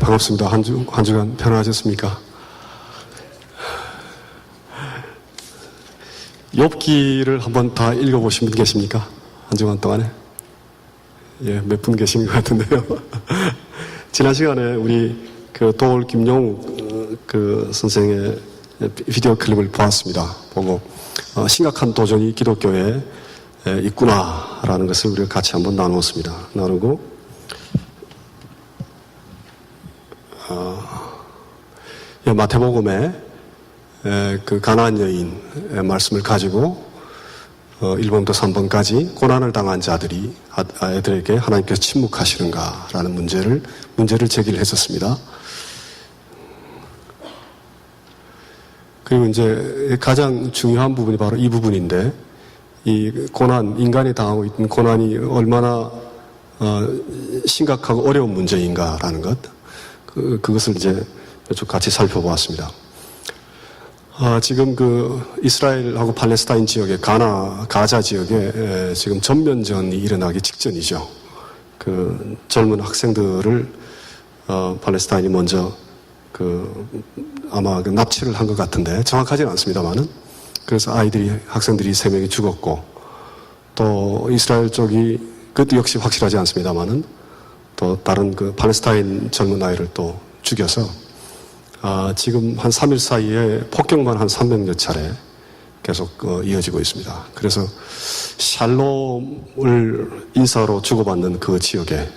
반갑습니다. 한 주간 편안하셨습니까? 욥기를 한번 다 읽어보신 분 계십니까? 한 주간 동안에? 예, 몇 분 계신 것 같은데요. 지난 시간에 우리 도올 김용욱 선생의 비디오 클립을 보았습니다. 보고 심각한 도전이 기독교에 있구나라는 것을 우리가 같이 한번 나누고 마태복음의 그 가나안 여인의 말씀을 가지고 1번부터 3번까지 고난을 당한 아이들에게 하나님께서 침묵하시는가라는 문제를 제기를 했었습니다. 그리고 이제 가장 중요한 부분이 바로 이 부분인데, 이 고난, 인간이 당하고 있는 고난이 얼마나 심각하고 어려운 문제인가라는 것, 그것을 이제 쭉 같이 살펴보았습니다. 지금 이스라엘하고 팔레스타인 지역의 가자 지역에 지금 전면전이 일어나기 직전이죠. 젊은 학생들을 팔레스타인이 먼저 아마 납치를 한 것 같은데 정확하지는 않습니다만은, 그래서 학생들이 3명이 죽었고, 또 이스라엘 쪽이 그것도 역시 확실하지 않습니다만은 또 다른 팔레스타인 젊은 아이를 또 죽여서 지금 한 3일 사이에 폭격만 한 300여 차례 계속 이어지고 있습니다. 그래서 샬롬을 인사로 주고받는 그 지역에,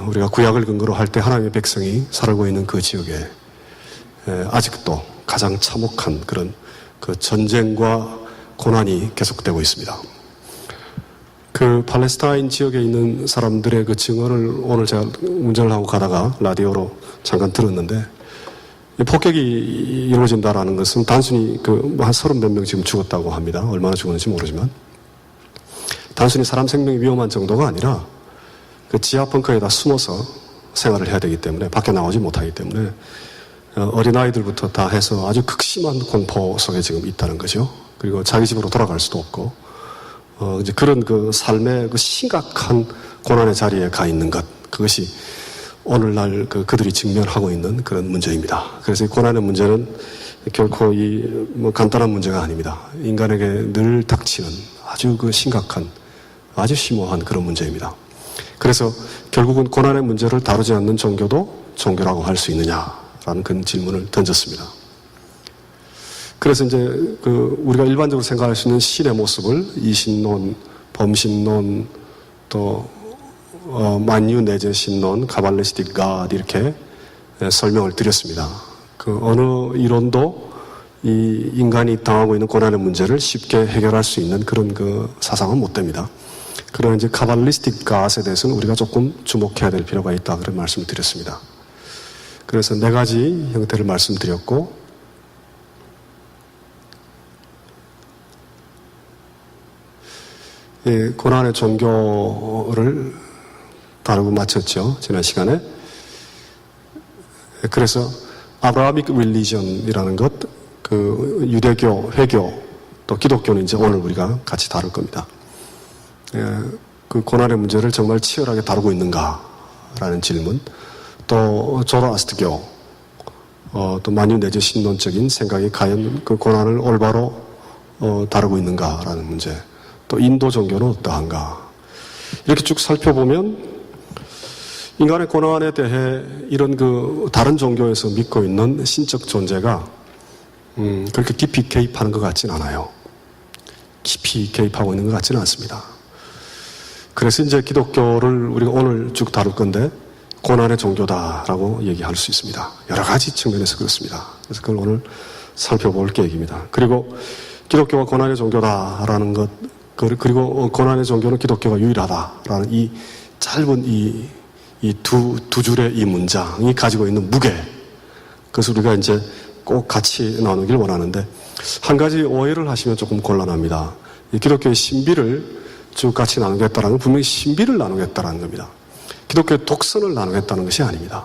우리가 구약을 근거로 할 때 하나님의 백성이 살고 있는 그 지역에 아직도 가장 참혹한 그런 전쟁과 고난이 계속되고 있습니다. 팔레스타인 지역에 있는 사람들의 증언을 오늘 제가 운전을 하고 가다가 라디오로 잠깐 들었는데, 폭격이 이루어진다라는 것은 단순히 한 30몇 명 지금 죽었다고 합니다. 얼마나 죽었는지 모르지만. 단순히 사람 생명이 위험한 정도가 아니라 지하 벙커에다 숨어서 생활을 해야 되기 때문에, 밖에 나오지 못하기 때문에 어린아이들부터 다 해서 아주 극심한 공포 속에 지금 있다는 거죠. 그리고 자기 집으로 돌아갈 수도 없고, 이제 그런 삶의 심각한 고난의 자리에 가 있는 것, 그것이 오늘날 그들이 직면하고 있는 그런 문제입니다. 그래서 이 고난의 문제는 결코 간단한 문제가 아닙니다. 인간에게 늘 닥치는 아주 심각한, 아주 심오한 그런 문제입니다. 그래서 결국은 고난의 문제를 다루지 않는 종교도 종교라고 할 수 있느냐라는 그런 질문을 던졌습니다. 그래서 이제 우리가 일반적으로 생각할 수 있는 신의 모습을 이신론, 범신론, 또 만유 내재 신론, 카발리스틱 갓, 이렇게 설명을 드렸습니다. 어느 이론도 이 인간이 당하고 있는 고난의 문제를 쉽게 해결할 수 있는 그런 사상은 못 됩니다. 그러나 이제 카발리스틱 갓에 대해서는 우리가 조금 주목해야 될 필요가 있다, 그런 말씀을 드렸습니다. 그래서 4가지 형태를 말씀드렸고, 고난의 종교를 다루고 마쳤죠, 지난 시간에. 그래서 아브라함릭 릴리전이라는 것, 유대교, 회교, 또 기독교는 이제 오늘 우리가 같이 다룰 겁니다. 고난의 문제를 정말 치열하게 다루고 있는가라는 질문, 또 조로아스트교, 또 만유 내재 신론적인 생각이 과연 고난을 올바로 다루고 있는가라는 문제, 또 인도 종교는 어떠한가, 이렇게 쭉 살펴보면 인간의 고난에 대해 이런 다른 종교에서 믿고 있는 신적 존재가 그렇게 깊이 개입하는 것 같진 않아요. 깊이 개입하고 있는 것 같지는 않습니다. 그래서 이제 기독교를 우리가 오늘 쭉 다룰 건데, 고난의 종교다라고 얘기할 수 있습니다. 여러 가지 측면에서 그렇습니다. 그래서 그걸 오늘 살펴볼 계획입니다. 그리고 기독교가 고난의 종교다라는 것, 그리고 고난의 종교는 기독교가 유일하다라는 이 짧은 이 두 줄의 이 문장이 가지고 있는 무게, 그것을 우리가 이제 꼭 같이 나누길 원하는데, 한 가지 오해를 하시면 조금 곤란합니다. 이 기독교의 신비를 쭉 같이 나누겠다는 건 분명히 신비를 나누겠다는 겁니다. 기독교의 독선을 나누겠다는 것이 아닙니다.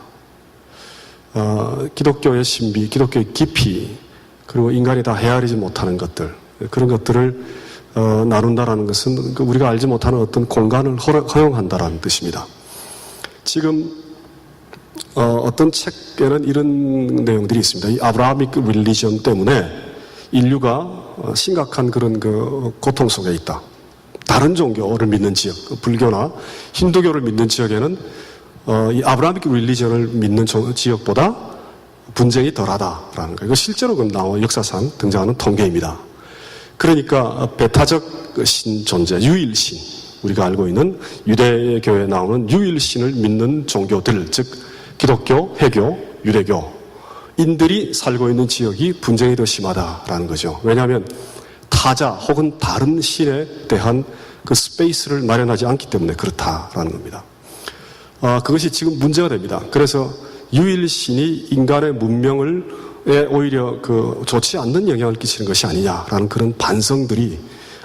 기독교의 신비, 기독교의 깊이, 그리고 인간이 다 헤아리지 못하는 것들, 그런 것들을 나눈다라는 것은 우리가 알지 못하는 어떤 공간을 허용한다라는 뜻입니다. 지금 어떤 책에는 이런 내용들이 있습니다. 이 아브라하믹 릴리전 때문에 인류가 심각한 그런 그 고통 속에 있다. 다른 종교를 믿는 지역, 불교나 힌두교를 믿는 지역에는 이 아브라하믹 릴리전을 믿는 지역보다 분쟁이 덜하다라는 거예요. 이거 실제로 나와 역사상 등장하는 통계입니다. 그러니까 배타적 신 존재, 유일신, 우리가 알고 있는 유대교에 나오는 유일신을 믿는 종교들, 즉 기독교, 회교, 유대교인들이 살고 있는 지역이 분쟁이 더 심하다라는 거죠. 왜냐하면 타자 혹은 다른 신에 대한 그 스페이스를 마련하지 않기 때문에 그렇다라는 겁니다. 그것이 지금 문제가 됩니다. 그래서 유일신이 인간의 문명을 오히려 그 좋지 않는 영향을 끼치는 것이 아니냐라는 그런 반성들이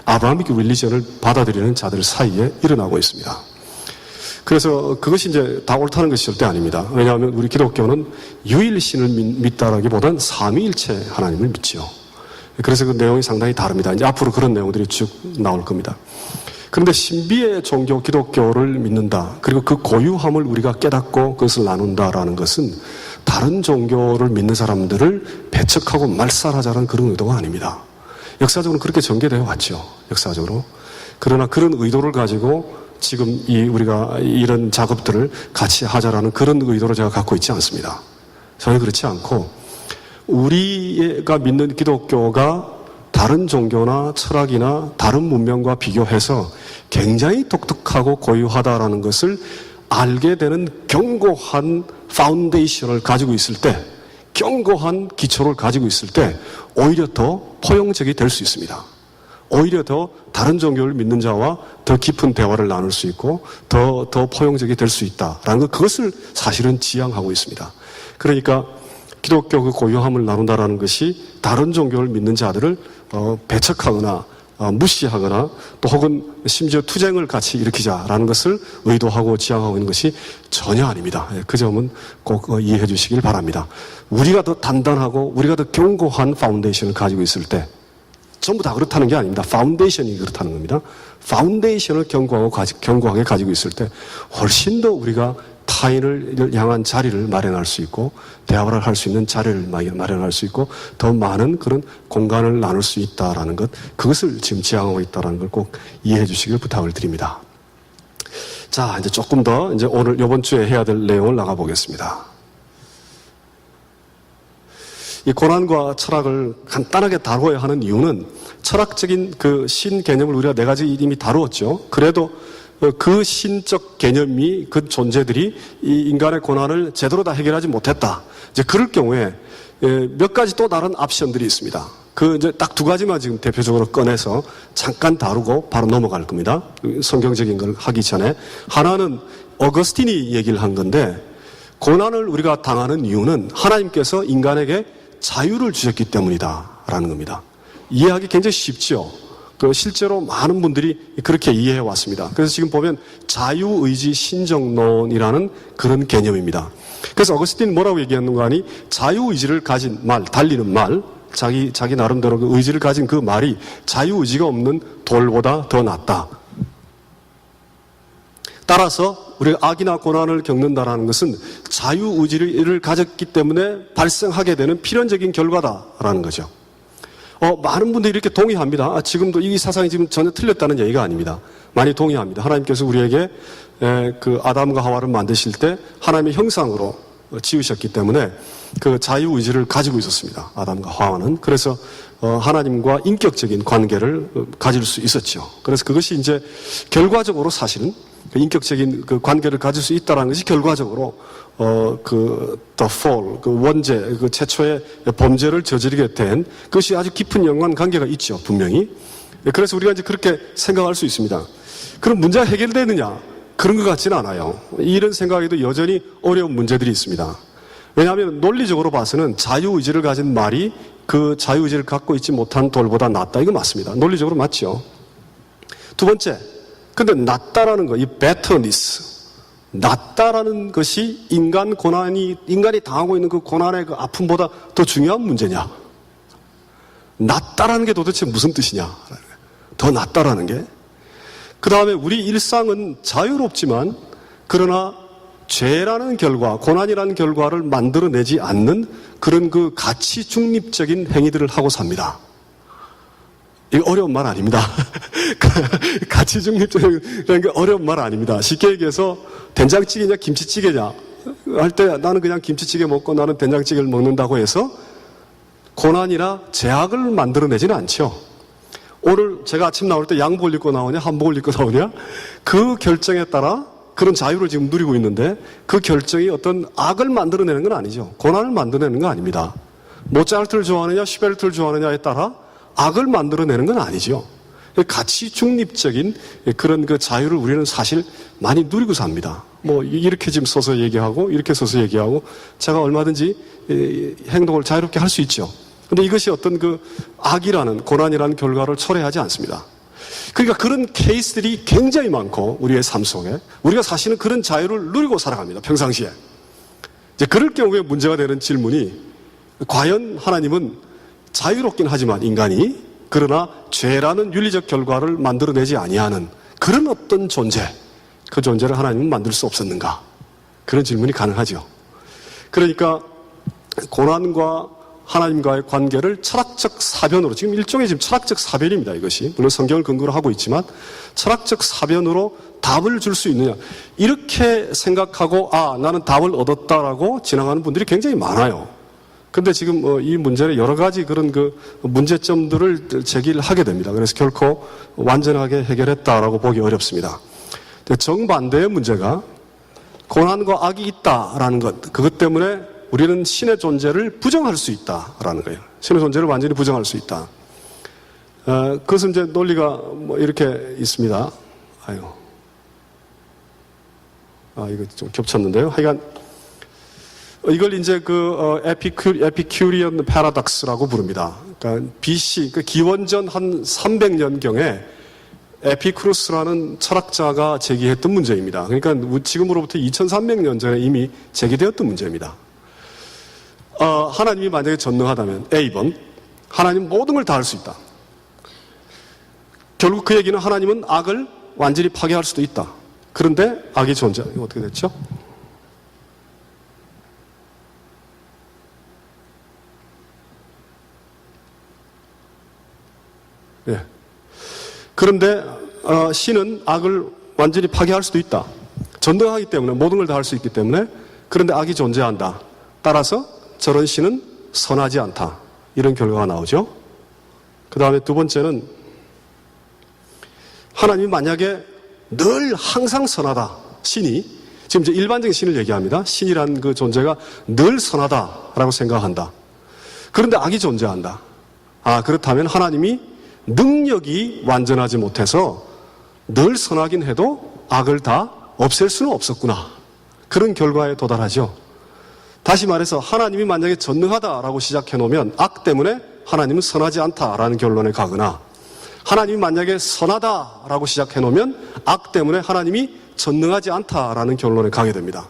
아브라하믹 릴리전을 받아들이는 자들 사이에 일어나고 있습니다. 그래서 그것이 이제 다 옳다는 것이 절대 아닙니다. 왜냐하면 우리 기독교는 유일신을 믿다라기보단 삼위일체 하나님을 믿죠. 그래서 그 내용이 상당히 다릅니다. 이제 앞으로 그런 내용들이 쭉 나올 겁니다. 그런데 신비의 종교 기독교를 믿는다. 그리고 그 고유함을 우리가 깨닫고 그것을 나눈다라는 것은 다른 종교를 믿는 사람들을 배척하고 말살하자는 그런 의도가 아닙니다. 역사적으로 그렇게 전개되어 왔죠. 역사적으로. 그러나 그런 의도를 가지고 지금 우리가 이런 작업들을 같이 하자라는 그런 의도를 제가 갖고 있지 않습니다. 전혀 그렇지 않고 우리가 믿는 기독교가 다른 종교나 철학이나 다른 문명과 비교해서 굉장히 독특하고 고유하다라는 것을 알게 되는 견고한 파운데이션을 가지고 있을 때, 견고한 기초를 가지고 있을 때 오히려 더 포용적이 될 수 있습니다. 오히려 더 다른 종교를 믿는 자와 더 깊은 대화를 나눌 수 있고 더 포용적이 될 수 있다라는 것, 그것을 사실은 지향하고 있습니다. 그러니까 기독교 그 고유함을 나눈다라는 것이 다른 종교를 믿는 자들을 배척하거나 무시하거나 또 혹은 심지어 투쟁을 같이 일으키자라는 것을 의도하고 지향하고 있는 것이 전혀 아닙니다. 그 점은 꼭 이해해 주시길 바랍니다. 우리가 더 단단하고 우리가 더 견고한 파운데이션을 가지고 있을 때, 전부 다 그렇다는 게 아닙니다. 파운데이션이 그렇다는 겁니다. 파운데이션을 견고하게 가지고 있을 때 훨씬 더 우리가 타인을 향한 자리를 마련할 수 있고 대화를 할 수 있는 자리를 마련할 수 있고 더 많은 그런 공간을 나눌 수 있다라는 것, 그것을 지금 지향하고 있다는 걸 꼭 이해해 주시길 부탁을 드립니다. 자, 이제 조금 더 이제 오늘 이번 주에 해야 될 내용을 나가 보겠습니다. 이 고난과 철학을 간단하게 다루어야 하는 이유는 철학적인 그 신 개념을 우리가 4가지 이미 다루었죠. 그래도 그 신적 개념이, 그 존재들이 이 인간의 고난을 제대로 다 해결하지 못했다. 이제 그럴 경우에 몇 가지 또 다른 옵션들이 있습니다. 그 이제 딱 2가지만 지금 대표적으로 꺼내서 잠깐 다루고 바로 넘어갈 겁니다. 성경적인 걸 하기 전에. 하나는 어거스틴이 얘기를 한 건데, 고난을 우리가 당하는 이유는 하나님께서 인간에게 자유를 주셨기 때문이다라는 겁니다. 이해하기 굉장히 쉽죠. 실제로 많은 분들이 그렇게 이해해 왔습니다. 그래서 지금 보면 자유의지 신정론이라는 그런 개념입니다. 그래서 어거스틴이 뭐라고 얘기하는가 하니, 자유의지를 가진 말, 달리는 말, 자기 나름대로 그 의지를 가진 그 말이 자유의지가 없는 돌보다 더 낫다. 따라서 우리가 악이나 고난을 겪는다는 것은 자유의지를 가졌기 때문에 발생하게 되는 필연적인 결과다라는 거죠. 많은 분들이 이렇게 동의합니다. 지금도 이 사상이 지금 전혀 틀렸다는 얘기가 아닙니다. 많이 동의합니다. 하나님께서 우리에게 그 아담과 하와를 만드실 때 하나님의 형상으로 지으셨기 때문에 그 자유의지를 가지고 있었습니다. 아담과 하와는. 그래서 하나님과 인격적인 관계를 가질 수 있었죠. 그래서 그것이 이제 결과적으로 사실은 그 인격적인 그 관계를 가질 수 있다는 것이 결과적으로 the fall, 그 원죄, 그 최초의 범죄를 저지르게 된 그것이 아주 깊은 연관 관계가 있죠, 분명히. 그래서 우리가 이제 그렇게 생각할 수 있습니다. 그럼 문제가 해결되느냐? 그런 것 같지는 않아요. 이런 생각에도 여전히 어려운 문제들이 있습니다. 왜냐하면 논리적으로 봐서는 자유의지를 가진 말이 그 자유의지를 갖고 있지 못한 돌보다 낫다. 이거 맞습니다. 논리적으로 맞죠. 두 번째, 근데 낫다라는 거, 이 betterness, 낫다라는 것이 인간이 당하고 있는 그 고난의 그 아픔보다 더 중요한 문제냐? 낫다라는 게 도대체 무슨 뜻이냐? 더 낫다라는 게. 그 다음에 우리 일상은 자유롭지만, 그러나 죄라는 결과, 고난이라는 결과를 만들어내지 않는 그런 그 가치 중립적인 행위들을 하고 삽니다. 이거 어려운 말 아닙니다. 가치 중립적이라는 게 어려운 말 아닙니다. 쉽게 얘기해서 된장찌개냐 김치찌개냐 할 때 나는 그냥 김치찌개 먹고 나는 된장찌개를 먹는다고 해서 고난이나 제약을 만들어내지는 않죠. 오늘 제가 아침 나올 때 양복을 입고 나오냐 한복을 입고 나오냐 그 결정에 따라 그런 자유를 지금 누리고 있는데 그 결정이 어떤 악을 만들어내는 건 아니죠. 고난을 만들어내는 건 아닙니다. 모차르트를 좋아하느냐 슈베르트를 좋아하느냐에 따라 악을 만들어내는 건 아니죠. 가치 중립적인 그런 그 자유를 우리는 사실 많이 누리고 삽니다. 뭐 이렇게 지금 서서 얘기하고 이렇게 서서 얘기하고 제가 얼마든지 행동을 자유롭게 할 수 있죠. 근데 이것이 어떤 그 악이라는 고난이라는 결과를 초래하지 않습니다. 그러니까 그런 케이스들이 굉장히 많고 우리의 삶 속에 우리가 사실은 그런 자유를 누리고 살아갑니다. 평상시에. 이제 그럴 경우에 문제가 되는 질문이 과연 하나님은 자유롭긴 하지만 인간이 그러나 죄라는 윤리적 결과를 만들어내지 아니하는 그런 어떤 존재, 그 존재를 하나님은 만들 수 없었는가? 그런 질문이 가능하죠. 그러니까 고난과 하나님과의 관계를 철학적 사변으로, 지금 일종의 지금 철학적 사변입니다, 이것이. 물론 성경을 근거로 하고 있지만, 철학적 사변으로 답을 줄 수 있느냐. 이렇게 생각하고, 아, 나는 답을 얻었다라고 지나가는 분들이 굉장히 많아요. 근데 지금 이 문제는 여러 가지 그런 그 문제점들을 제기를 하게 됩니다. 그래서 결코 완전하게 해결했다라고 보기 어렵습니다. 정반대의 문제가 고난과 악이 있다라는 것, 그것 때문에 우리는 신의 존재를 부정할 수 있다라는 거예요. 신의 존재를 완전히 부정할 수 있다. 그것은 이제 논리가 뭐 이렇게 있습니다. 이거 좀 겹쳤는데요. 하여간 이걸 이제 그 에피큐리언 패러독스라고 부릅니다. 그러니까 BC, 그 기원전 한 300년경에 에피쿠루스라는 철학자가 제기했던 문제입니다. 그러니까 지금으로부터 2300년 전에 이미 제기되었던 문제입니다. 하나님이 만약에 전능하다면 A번 하나님 모든 걸 다 할 수 있다. 결국 그 얘기는 하나님은 악을 완전히 파괴할 수도 있다. 그런데 악이 존재. 이거 어떻게 됐죠? 예. 그런데 신은 악을 완전히 파괴할 수도 있다. 전능하기 때문에 모든 걸 다 할 수 있기 때문에 그런데 악이 존재한다. 따라서 저런 신은 선하지 않다. 이런 결과가 나오죠. 그 다음에 두 번째는 하나님이 만약에 늘 항상 선하다. 신이 지금 이제 일반적인 신을 얘기합니다. 신이라는 그 존재가 늘 선하다라고 생각한다. 그런데 악이 존재한다. 그렇다면 하나님이 능력이 완전하지 못해서 늘 선하긴 해도 악을 다 없앨 수는 없었구나. 그런 결과에 도달하죠. 다시 말해서 하나님이 만약에 전능하다라고 시작해 놓으면 악 때문에 하나님은 선하지 않다라는 결론에 가거나 하나님이 만약에 선하다라고 시작해 놓으면 악 때문에 하나님이 전능하지 않다라는 결론에 가게 됩니다.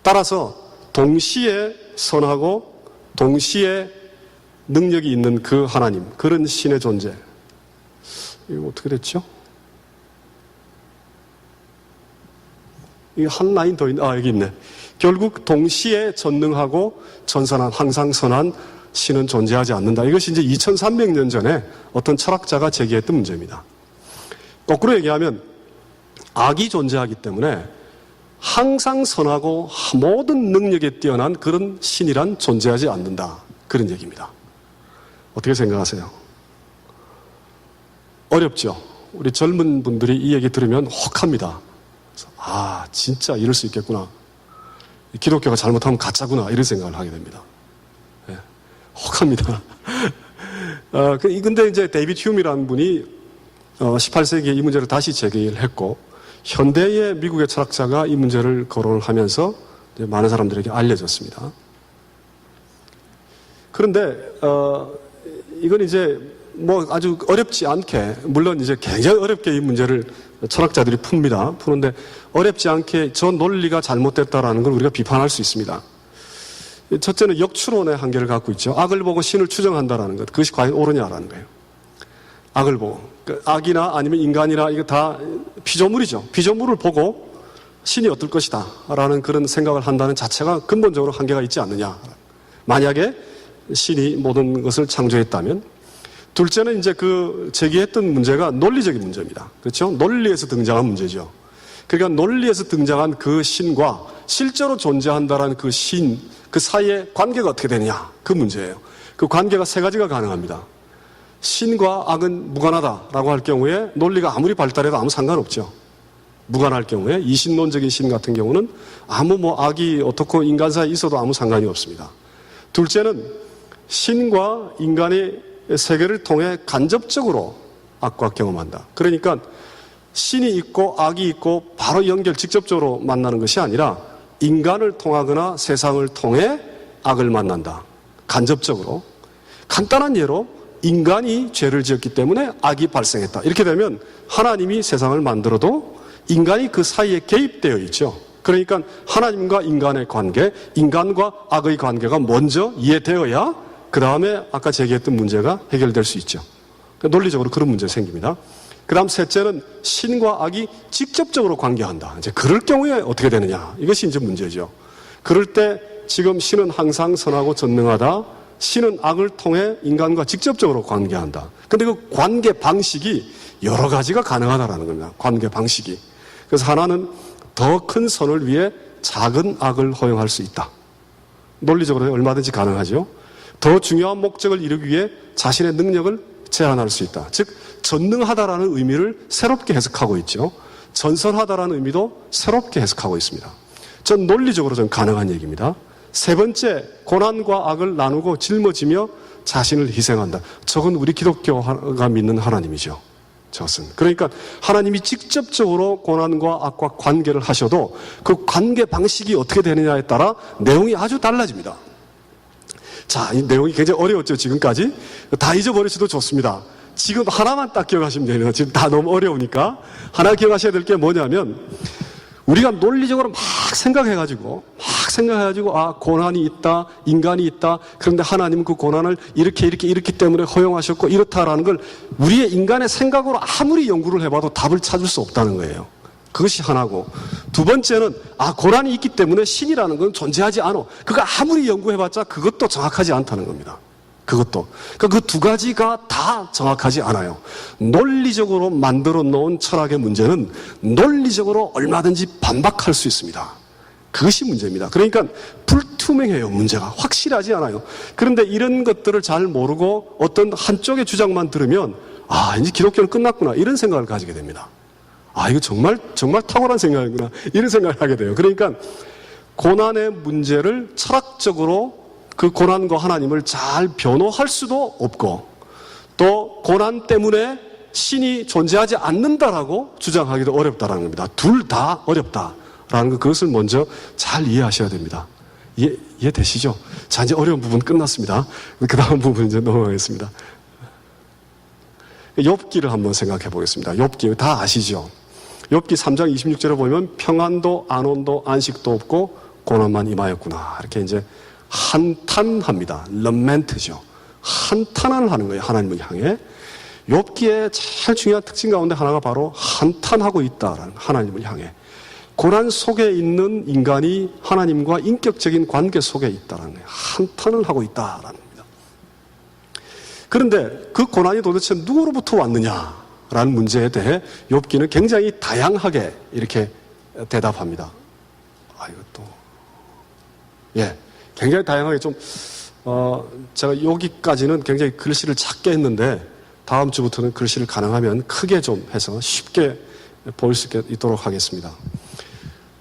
따라서 동시에 선하고 동시에 능력이 있는 그 하나님, 그런 신의 존재. 이거 어떻게 됐죠? 이 한 라인 더 있네. 여기 있네. 결국 동시에 전능하고 전선한, 항상 선한 신은 존재하지 않는다. 이것이 이제 2300년 전에 어떤 철학자가 제기했던 문제입니다. 거꾸로 얘기하면 악이 존재하기 때문에 항상 선하고 모든 능력에 뛰어난 그런 신이란 존재하지 않는다. 그런 얘기입니다. 어떻게 생각하세요? 어렵죠? 우리 젊은 분들이 이 얘기 들으면 혹합니다. 진짜 이럴 수 있겠구나. 기독교가 잘못하면 가짜구나. 이런 생각을 하게 됩니다. 네, 혹합니다. 근데 이제 데이비드 휴미라는 분이 18세기에 이 문제를 다시 제기를 했고 현대의 미국의 철학자가 이 문제를 거론을 하면서 이제 많은 사람들에게 알려졌습니다. 그런데 이건 이제 뭐 아주 어렵지 않게, 물론 이제 굉장히 어렵게 이 문제를 철학자들이 풉니다. 푸는데 어렵지 않게 저 논리가 잘못됐다라는 걸 우리가 비판할 수 있습니다. 첫째는 역추론의 한계를 갖고 있죠. 악을 보고 신을 추정한다라는 것, 그것이 과연 옳으냐라는 거예요. 악을 보고, 악이나 아니면 인간이나 이거 다 피조물이죠. 피조물을 보고 신이 어떨 것이다 라는 그런 생각을 한다는 자체가 근본적으로 한계가 있지 않느냐. 만약에 신이 모든 것을 창조했다면. 둘째는 이제 그 제기했던 문제가 논리적인 문제입니다. 그렇죠? 논리에서 등장한 문제죠. 그러니까 논리에서 등장한 그 신과 실제로 존재한다라는 그 신, 그 사이의 관계가 어떻게 되느냐. 그 문제예요. 그 관계가 세 가지가 가능합니다. 신과 악은 무관하다라고 할 경우에 논리가 아무리 발달해도 아무 상관없죠. 무관할 경우에 이신론적인 신 같은 경우는 아무 악이 어떻고 인간 사이에 있어도 아무 상관이 없습니다. 둘째는 신과 인간의 세계를 통해 간접적으로 악과 경험한다. 그러니까 신이 있고 악이 있고 바로 직접적으로 만나는 것이 아니라 인간을 통하거나 세상을 통해 악을 만난다. 간접적으로. 간단한 예로 인간이 죄를 지었기 때문에 악이 발생했다. 이렇게 되면 하나님이 세상을 만들어도 인간이 그 사이에 개입되어 있죠. 그러니까 하나님과 인간의 관계, 인간과 악의 관계가 먼저 이해되어야 그 다음에 아까 제기했던 문제가 해결될 수 있죠. 그러니까 논리적으로 그런 문제가 생깁니다. 그 다음 셋째는 신과 악이 직접적으로 관계한다. 이제 그럴 경우에 어떻게 되느냐. 이것이 이제 문제죠. 그럴 때 지금 신은 항상 선하고 전능하다. 신은 악을 통해 인간과 직접적으로 관계한다. 근데 그 관계 방식이 여러 가지가 가능하다라는 겁니다. 관계 방식이. 그래서 하나는 더 큰 선을 위해 작은 악을 허용할 수 있다. 논리적으로 얼마든지 가능하죠. 더 중요한 목적을 이루기 위해 자신의 능력을 제한할 수 있다. 즉 전능하다라는 의미를 새롭게 해석하고 있죠. 전선하다라는 의미도 새롭게 해석하고 있습니다. 전 논리적으로 좀 가능한 얘기입니다. 세 번째, 고난과 악을 나누고 짊어지며 자신을 희생한다. 저건 우리 기독교가 믿는 하나님이죠. 저것은. 그러니까 하나님이 직접적으로 고난과 악과 관계를 하셔도 그 관계 방식이 어떻게 되느냐에 따라 내용이 아주 달라집니다. 자, 이 내용이 굉장히 어려웠죠, 지금까지. 다 잊어버리셔도 좋습니다. 지금 하나만 딱 기억하시면 돼요. 지금 다 너무 어려우니까. 하나 기억하셔야 될 게 뭐냐면, 우리가 논리적으로 막 생각해가지고, 아, 고난이 있다, 인간이 있다. 그런데 하나님은 그 고난을 이렇기 때문에 허용하셨고, 이렇다라는 걸 우리의 인간의 생각으로 아무리 연구를 해봐도 답을 찾을 수 없다는 거예요. 그것이 하나고. 두 번째는, 고난이 있기 때문에 신이라는 건 존재하지 않아. 그거 아무리 연구해봤자 그것도 정확하지 않다는 겁니다. 그것도. 그러니까 그 두 가지가 다 정확하지 않아요. 논리적으로 만들어 놓은 철학의 문제는 논리적으로 얼마든지 반박할 수 있습니다. 그것이 문제입니다. 그러니까 불투명해요, 문제가. 확실하지 않아요. 그런데 이런 것들을 잘 모르고 어떤 한쪽의 주장만 들으면, 이제 기독교는 끝났구나. 이런 생각을 가지게 됩니다. 이거 정말 탁월한 생각이구나. 이런 생각을 하게 돼요. 그러니까 고난의 문제를 철학적으로 그 고난과 하나님을 잘 변호할 수도 없고, 또 고난 때문에 신이 존재하지 않는다라고 주장하기도 어렵다라는 겁니다. 둘 다 어렵다라는 것, 그것을 먼저 잘 이해하셔야 됩니다. 이해되시죠? 자, 이제 어려운 부분 끝났습니다. 그 다음 부분 이제 넘어가겠습니다. 욥기를 한번 생각해 보겠습니다. 욥기 다 아시죠? 욥기 3장 26절에 보면 평안도 안온도 안식도 없고 고난만 임하였구나. 이렇게 이제 한탄합니다. 럼멘트죠. 한탄을 하는 거예요. 하나님을 향해. 욥기의 제일 중요한 특징 가운데 하나가 바로 한탄하고 있다라는, 하나님을 향해. 고난 속에 있는 인간이 하나님과 인격적인 관계 속에 있다라는 거예요. 한탄을 하고 있다라는 겁니다. 그런데 그 고난이 도대체 누구로부터 왔느냐라는 문제에 대해 욥기는 굉장히 다양하게 이렇게 대답합니다. 이것도 굉장히 다양하게 제가 여기까지는 굉장히 글씨를 작게 했는데 다음 주부터는 글씨를 가능하면 크게 좀 해서 쉽게 보일 수 있도록 하겠습니다.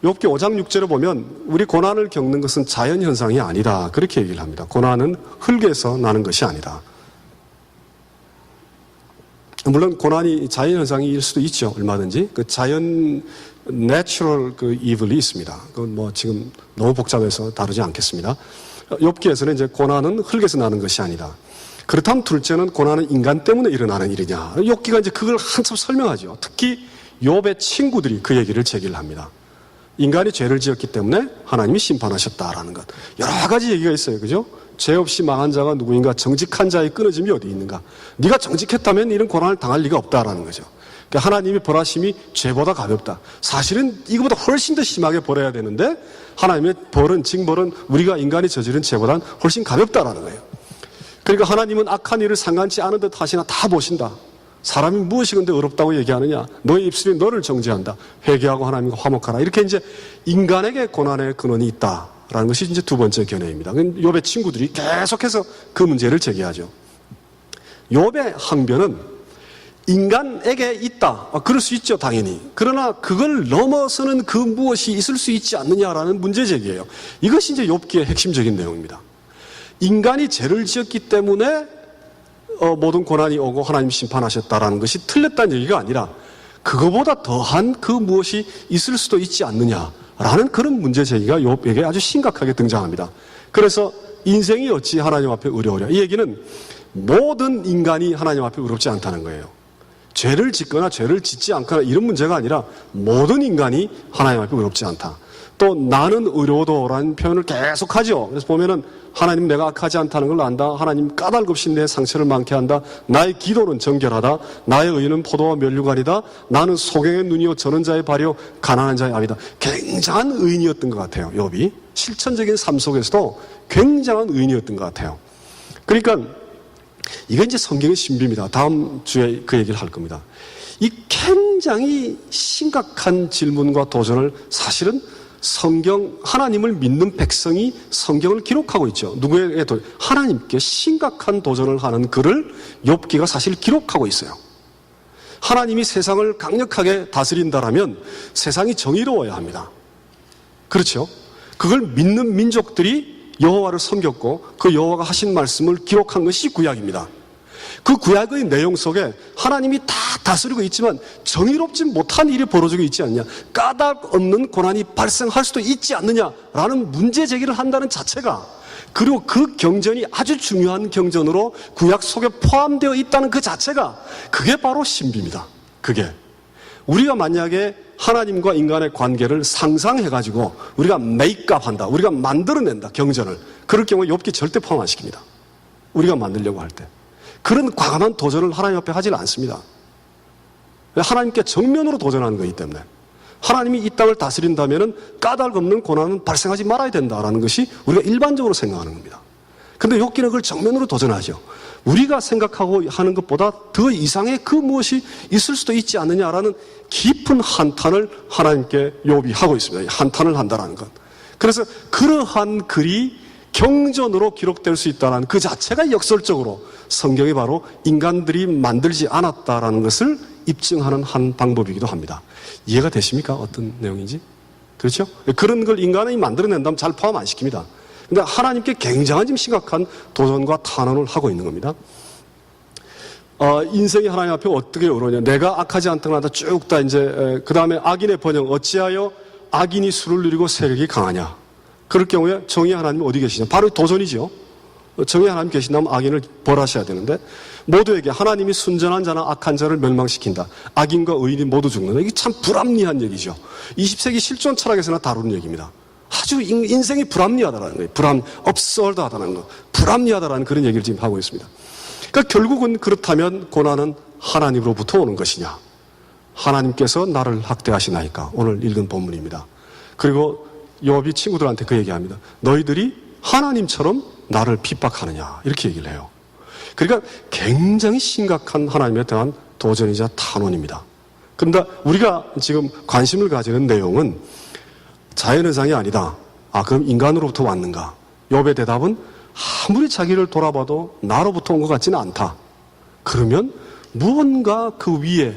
욥기 5장 6절에 보면 우리 고난을 겪는 것은 자연현상이 아니다. 그렇게 얘기를 합니다. 고난은 흙에서 나는 것이 아니다. 물론 고난이 자연현상일 수도 있죠. 얼마든지. 그 자연, 내추럴 그 이블이 있습니다. 그건 지금 너무 복잡해서 다루지 않겠습니다. 욥기에서는 이제 고난은 흙에서 나는 것이 아니다. 그렇다면 둘째는 고난은 인간 때문에 일어나는 일이냐. 욥기가 이제 그걸 한참 설명하죠. 특히 욥의 친구들이 그 얘기를 제기를 합니다. 인간이 죄를 지었기 때문에 하나님이 심판하셨다라는 것. 여러 가지 얘기가 있어요. 그죠? 죄 없이 망한 자가 누구인가? 정직한 자의 끊어짐이 어디 있는가? 네가 정직했다면 이런 고난을 당할 리가 없다라는 거죠. 그러니까 하나님의 벌하심이 죄보다 가볍다. 사실은 이거보다 훨씬 더 심하게 벌어야 되는데 하나님의 벌은, 징벌은 우리가 인간이 저지른 죄보다는 훨씬 가볍다라는 거예요. 그러니까 하나님은 악한 일을 상관치 않은 듯 하시나 다 보신다. 사람이 무엇이 근데 어렵다고 얘기하느냐? 너의 입술이 너를 정죄한다. 회개하고 하나님과 화목하라. 이렇게 이제 인간에게 고난의 근원이 있다라는 것이 이제 두 번째 견해입니다. 욥의 친구들이 계속해서 그 문제를 제기하죠. 욥의 항변은 인간에게 있다. 그럴 수 있죠, 당연히. 그러나 그걸 넘어서는 그 무엇이 있을 수 있지 않느냐라는 문제 제기예요. 이것이 이제 욥기의 핵심적인 내용입니다. 인간이 죄를 지었기 때문에 모든 고난이 오고 하나님 심판하셨다라는 것이 틀렸다는 얘기가 아니라 그거보다 더한 그 무엇이 있을 수도 있지 않느냐라는 그런 문제 제기가 욥에게 아주 심각하게 등장합니다. 그래서 인생이 어찌 하나님 앞에 어려우랴. 이 얘기는 모든 인간이 하나님 앞에 어렵지 않다는 거예요. 죄를 짓거나 죄를 짓지 않거나 이런 문제가 아니라 모든 인간이 하나님 앞에 어렵지 않다. 또 나는 의로도라는 표현을 계속하죠. 그래서 보면은 하나님 내가 악하지 않다는 걸 안다. 하나님 까닭 없이 내 상처를 많게 한다. 나의 기도는 정결하다. 나의 의는 포도와 면류관이다. 나는 소경의 눈이요 저는 자의 발이요 가난한 자의 암이다. 굉장한 의인이었던 것 같아요. 욥이 실천적인 삶 속에서도 굉장한 의인이었던 것 같아요. 그러니까 이건 이제 성경의 신비입니다. 다음 주에 그 얘기를 할 겁니다. 이 굉장히 심각한 질문과 도전을 사실은 하나님을 믿는 백성이 성경을 기록하고 있죠. 누구에게 하나님께 심각한 도전을 하는 글을 욥기가 사실 기록하고 있어요. 하나님이 세상을 강력하게 다스린다라면 세상이 정의로워야 합니다. 그렇죠? 그걸 믿는 민족들이 여호와를 섬겼고 그 여호와가 하신 말씀을 기록한 것이 구약입니다. 그 구약의 내용 속에 하나님이 다 다스리고 있지만 정의롭지 못한 일이 벌어지고 있지 않냐, 까닭 없는 고난이 발생할 수도 있지 않느냐라는 문제 제기를 한다는 자체가, 그리고 그 경전이 아주 중요한 경전으로 구약 속에 포함되어 있다는 그 자체가, 그게 바로 신비입니다. 그게 우리가 만약에 하나님과 인간의 관계를 상상해가지고 우리가 메이크업 한다, 우리가 만들어낸다 경전을, 그럴 경우에 욥기 절대 포함 안 시킵니다. 우리가 만들려고 할 때 그런 과감한 도전을 하나님 앞에 하질 않습니다. 하나님께 정면으로 도전하는 거기 때문에 하나님이 이 땅을 다스린다면 까닭 없는 고난은 발생하지 말아야 된다라는 것이 우리가 일반적으로 생각하는 겁니다. 그런데 욥기는 그걸 정면으로 도전하죠. 우리가 생각하고 하는 것보다 더 이상의 그 무엇이 있을 수도 있지 않느냐라는 깊은 한탄을 하나님께 욥이 하고 있습니다. 한탄을 한다라는 것. 그래서 그러한 글이 경전으로 기록될 수 있다는 그 자체가 역설적으로 성경이 바로 인간들이 만들지 않았다라는 것을 입증하는 한 방법이기도 합니다. 이해가 되십니까? 어떤 내용인지? 그렇죠? 그런 걸 인간이 만들어낸다면 잘 포함 안 시킵니다. 근데 하나님께 굉장한 지금 심각한 도전과 탄원을 하고 있는 겁니다. 인생이 하나님 앞에 어떻게 어려우냐. 내가 악하지 않다고 하다 쭉 다 이제, 그 다음에 악인의 번영, 어찌하여 악인이 수를 누리고 세력이 강하냐. 그럴 경우에 정의 하나님이 어디 계시냐? 바로 도전이죠. 정의 하나님 계신다면 악인을 벌하셔야 되는데, 모두에게 하나님이 순전한 자나 악한 자를 멸망시킨다. 악인과 의인이 모두 죽는다. 이게 참 불합리한 얘기죠. 20세기 실존 철학에서나 다루는 얘기입니다. 아주 인생이 불합리하다는 거예요. absurd하다는 거. 불합리하다는 그런 얘기를 지금 하고 있습니다. 그러니까 결국은 그렇다면 고난은 하나님으로부터 오는 것이냐? 하나님께서 나를 학대하시나이까? 오늘 읽은 본문입니다. 그리고 욥이 친구들한테 그 얘기합니다. 너희들이 하나님처럼 나를 핍박하느냐? 이렇게 얘기를 해요. 그러니까 굉장히 심각한 하나님에 대한 도전이자 탄원입니다. 그런데 우리가 지금 관심을 가지는 내용은 자연현상이 아니다. 그럼 인간으로부터 왔는가? 욥의 대답은 아무리 자기를 돌아봐도 나로부터 온 것 같지는 않다. 그러면 무언가 그 위에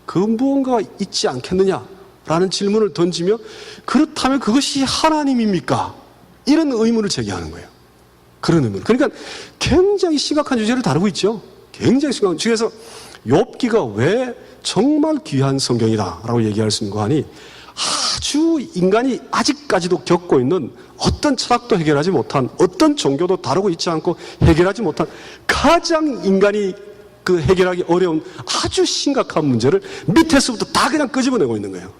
그 무언가가 있지 않겠느냐라는 질문을 던지며, 그렇다면 그것이 하나님입니까? 이런 의문을 제기하는 거예요. 그런 의문. 그러니까 굉장히 심각한 주제를 다루고 있죠. 굉장히 심각한 주제에서 욥기가 왜 정말 귀한 성경이다라고 얘기할 수 있는 거 하니, 아주 인간이 아직까지도 겪고 있는 어떤 철학도 해결하지 못한, 어떤 종교도 다루고 있지 않고 해결하지 못한 가장 인간이 그 해결하기 어려운 아주 심각한 문제를 밑에서부터 다 그냥 끄집어내고 있는 거예요.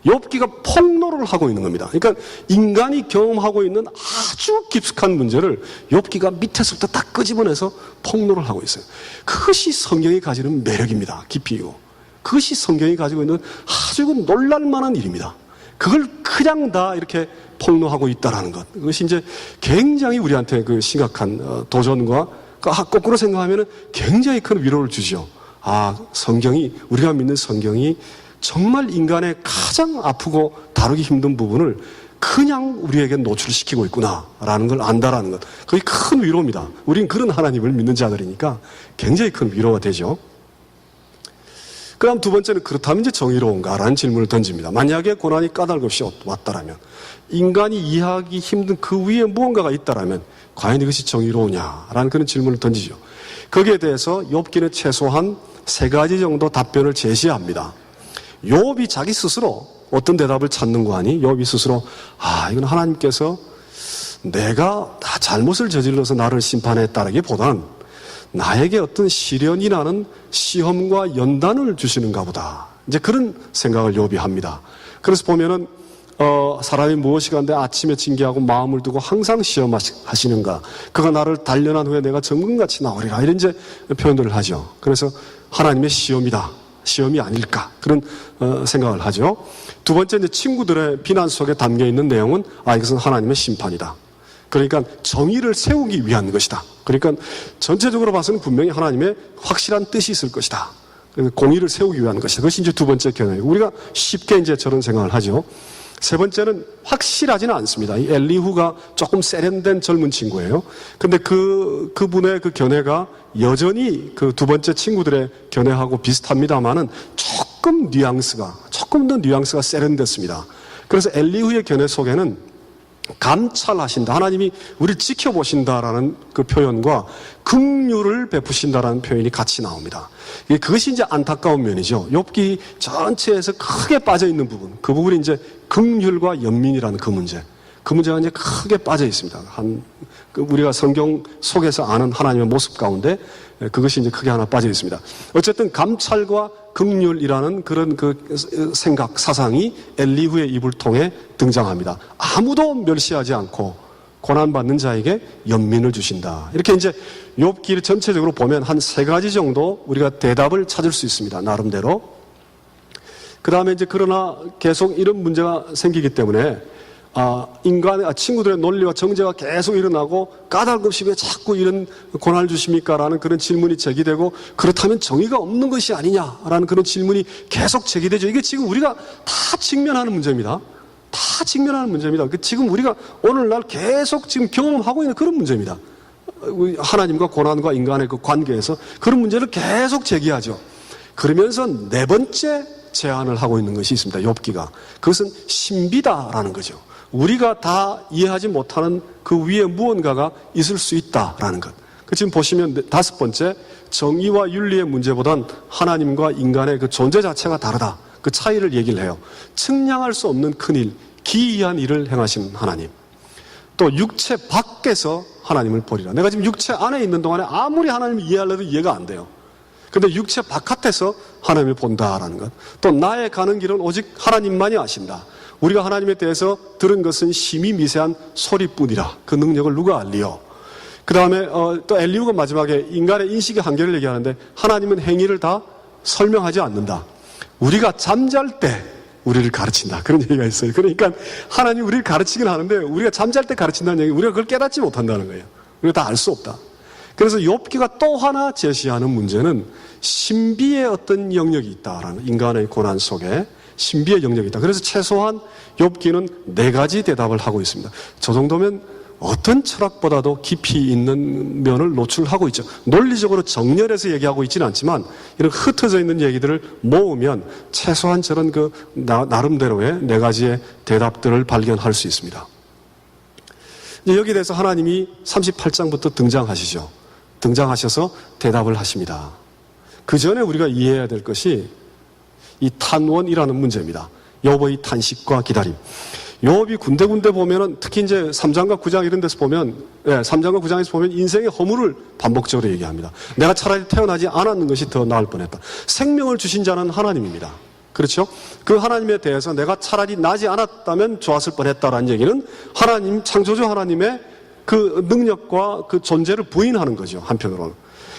욥기가 폭로를 하고 있는 겁니다. 그러니까 인간이 경험하고 있는 아주 깊숙한 문제를 욥기가 밑에서부터 딱 끄집어내서 폭로를 하고 있어요. 그것이 성경이 가지는 매력입니다. 깊이고. 그것이 성경이 가지고 있는 아주 놀랄만한 일입니다. 그걸 그냥 다 이렇게 폭로하고 있다라는 것. 그것이 이제 굉장히 우리한테 그 심각한 도전과 거꾸로 생각하면 굉장히 큰 위로를 주죠. 성경이, 우리가 믿는 성경이 정말 인간의 가장 아프고 다루기 힘든 부분을 그냥 우리에게 노출시키고 있구나라는 걸 안다라는 것. 그게 큰 위로입니다. 우린 그런 하나님을 믿는 자들이니까 굉장히 큰 위로가 되죠. 그 다음 두 번째는 그렇다면 이제 정의로운가라는 질문을 던집니다. 만약에 고난이 까닭없이 왔다라면, 인간이 이해하기 힘든 그 위에 무언가가 있다라면 과연 이것이 정의로우냐라는 그런 질문을 던지죠. 거기에 대해서 욥기는 최소한 3가지 정도 답변을 제시합니다. 욥이 자기 스스로 어떤 대답을 찾는 거 아니? 욥이 스스로 이건 하나님께서 내가 다 잘못을 저질러서 나를 심판했다라기보다는 나에게 어떤 시련이 나는 시험과 연단을 주시는가 보다. 이제 그런 생각을 욥이 합니다. 그래서 보면은 사람이 무엇이 간데 아침에 징계하고 마음을 두고 항상 시험하시는가. 그가 나를 단련한 후에 내가 정금같이 나오리라. 이런 이제 표현들을 하죠. 그래서 하나님의 시험이다. 시험이 아닐까. 그런 생각을 하죠. 두 번째 이제 친구들의 비난 속에 담겨 있는 내용은 이것은 하나님의 심판이다. 그러니까 정의를 세우기 위한 것이다. 그러니까 전체적으로 봐서는 분명히 하나님의 확실한 뜻이 있을 것이다. 공의를 세우기 위한 것이다. 그것이 이제 두 번째 견해예요. 우리가 쉽게 이제 저런 생각을 하죠. 세 번째는 확실하지는 않습니다. 이 엘리후가 조금 세련된 젊은 친구예요. 근데 그분의 그 견해가 여전히 그 두 번째 친구들의 견해하고 비슷합니다만은 조금 더 뉘앙스가 세련됐습니다. 그래서 엘리후의 견해 속에는 감찰하신다. 하나님이 우리를 지켜보신다라는 그 표현과 긍휼을 베푸신다라는 표현이 같이 나옵니다. 그것이 이제 안타까운 면이죠. 욥기 전체에서 크게 빠져 있는 부분. 그 부분이 이제 긍휼과 연민이라는 그 문제. 그 문제가 이제 크게 빠져 있습니다. 우리가 성경 속에서 아는 하나님의 모습 가운데 그것이 이제 크게 하나 빠져 있습니다. 어쨌든 감찰과 긍휼이라는 그런 그 생각, 사상이 엘리후의 입을 통해 등장합니다. 아무도 멸시하지 않고 고난받는 자에게 연민을 주신다. 이렇게 이제 욥기를 전체적으로 보면 한 3가지 정도 우리가 대답을 찾을 수 있습니다. 나름대로. 그 다음에 이제 그러나 계속 이런 문제가 생기기 때문에 인간의 친구들의 논리와 정죄가 계속 일어나고 까닭없이 왜 자꾸 이런 고난을 주십니까? 라는 그런 질문이 제기되고 그렇다면 정의가 없는 것이 아니냐라는 그런 질문이 계속 제기되죠. 이게 지금 우리가 다 직면하는 문제입니다. 다 직면하는 문제입니다. 지금 우리가 오늘날 계속 지금 경험하고 있는 그런 문제입니다. 하나님과 고난과 인간의 그 관계에서 그런 문제를 계속 제기하죠. 그러면서 4번째 제안을 하고 있는 것이 있습니다. 욥기가. 그것은 신비다라는 거죠. 우리가 다 이해하지 못하는 그 위에 무언가가 있을 수 있다라는 것. 지금 보시면 5번째, 정의와 윤리의 문제보단 하나님과 인간의 그 존재 자체가 다르다. 그 차이를 얘기를 해요. 측량할 수 없는 큰일, 기이한 일을 행하신 하나님. 또 육체 밖에서 하나님을 보리라. 내가 지금 육체 안에 있는 동안에 아무리 하나님을 이해하려도 이해가 안 돼요. 근데 육체 바깥에서 하나님을 본다라는 것. 또 나의 가는 길은 오직 하나님만이 아신다. 우리가 하나님에 대해서 들은 것은 심히 미세한 소리뿐이라. 그 능력을 누가 알리요? 그 다음에 또 엘리후가 마지막에 인간의 인식의 한계를 얘기하는데 하나님은 행위를 다 설명하지 않는다. 우리가 잠잘 때 우리를 가르친다. 그런 얘기가 있어요. 그러니까 하나님 우리를 가르치긴 하는데 우리가 잠잘 때 가르친다는 얘기, 우리가 그걸 깨닫지 못한다는 거예요. 우리가 다 알 수 없다. 그래서 욥기가 또 하나 제시하는 문제는 신비의 어떤 영역이 있다라는, 인간의 고난 속에 신비의 영역이 있다. 그래서 최소한 욥기는 4가지 대답을 하고 있습니다. 저 정도면 어떤 철학보다도 깊이 있는 면을 노출하고 있죠. 논리적으로 정렬해서 얘기하고 있지는 않지만 이런 흩어져 있는 얘기들을 모으면 최소한 저런 나름대로의 4가지의 대답들을 발견할 수 있습니다. 여기에 대해서 하나님이 38장부터 등장하시죠. 등장하셔서 대답을 하십니다. 그 전에 우리가 이해해야 될 것이 이 탄원이라는 문제입니다. 욥의 탄식과 기다림. 욥이 군데군데 보면은 특히 이제 3장과 9장 이런 데서 보면, 3장과 9장에서 보면 인생의 허물을 반복적으로 얘기합니다. 내가 차라리 태어나지 않았는 것이 더 나을 뻔했다. 생명을 주신 자는 하나님입니다. 그렇죠? 그 하나님에 대해서 내가 차라리 나지 않았다면 좋았을 뻔했다라는 얘기는 하나님, 창조주 하나님의 그 능력과 그 존재를 부인하는 거죠, 한편으로는.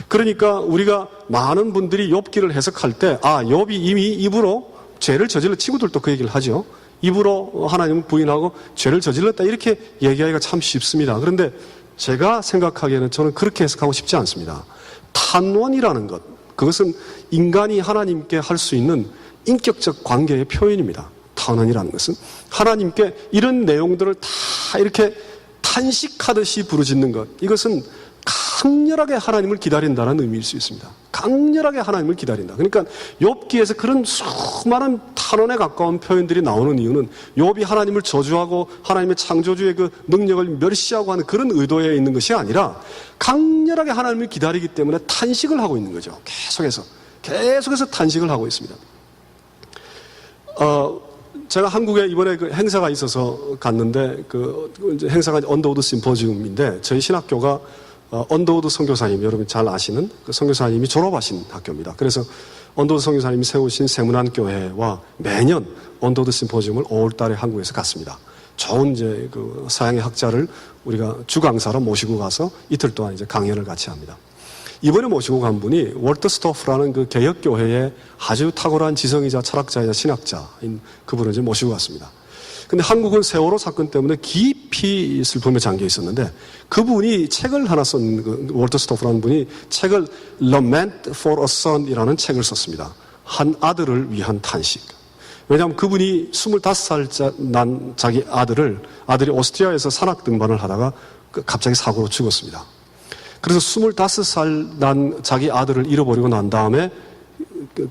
그러니까 우리가 많은 분들이 욥기를 해석할 때, 욥이 이미 입으로 죄를 저질러, 친구들도 그 얘기를 하죠. 입으로 하나님을 부인하고 죄를 저질렀다, 이렇게 얘기하기가 참 쉽습니다. 그런데 제가 생각하기에는 저는 그렇게 해석하고 싶지 않습니다. 탄원이라는 것, 그것은 인간이 하나님께 할 수 있는 인격적 관계의 표현입니다. 탄원이라는 것은 하나님께 이런 내용들을 다 이렇게 탄식하듯이 부르짖는 것, 이것은 강렬하게 하나님을 기다린다는 의미일 수 있습니다. 강렬하게 하나님을 기다린다. 그러니까 욥기에서 그런 수많은 탄원에 가까운 표현들이 나오는 이유는 욥이 하나님을 저주하고 하나님의 창조주의 그 능력을 멸시하고 하는 그런 의도에 있는 것이 아니라 강렬하게 하나님을 기다리기 때문에 탄식을 하고 있는 거죠. 계속해서 탄식을 하고 있습니다. 제가 한국에 이번에 그 행사가 있어서 갔는데, 이제 행사가 언더우드 심포지움인데, 저희 신학교가 언더우드 선교사님, 여러분 잘 아시는 그 선교사님이 졸업하신 학교입니다. 그래서 언더우드 선교사님이 세우신 세문안교회와 매년 언더우드 심포지움을 5월 달에 한국에서 갔습니다. 좋은 이제 그 서양의 학자를 우리가 주강사로 모시고 가서 이틀 동안 이제 강연을 같이 합니다. 이번에 모시고 간 분이 월터 스토프라는 그 개혁교회의 아주 탁월한 지성이자 철학자이자 신학자인 그분을 이제 모시고 갔습니다. 근데 한국은 세월호 사건 때문에 깊이 슬픔에 잠겨 있었는데, 그분이 책을 하나 쓴, 월터 스토프라는 분이 책을 Lament for a Son이라는 책을 썼습니다. 한 아들을 위한 탄식. 왜냐하면 그분이 25살 난 자기 아들이 오스트리아에서 산악 등반을 하다가 갑자기 사고로 죽었습니다. 그래서 25살 난 자기 아들을 잃어버리고 난 다음에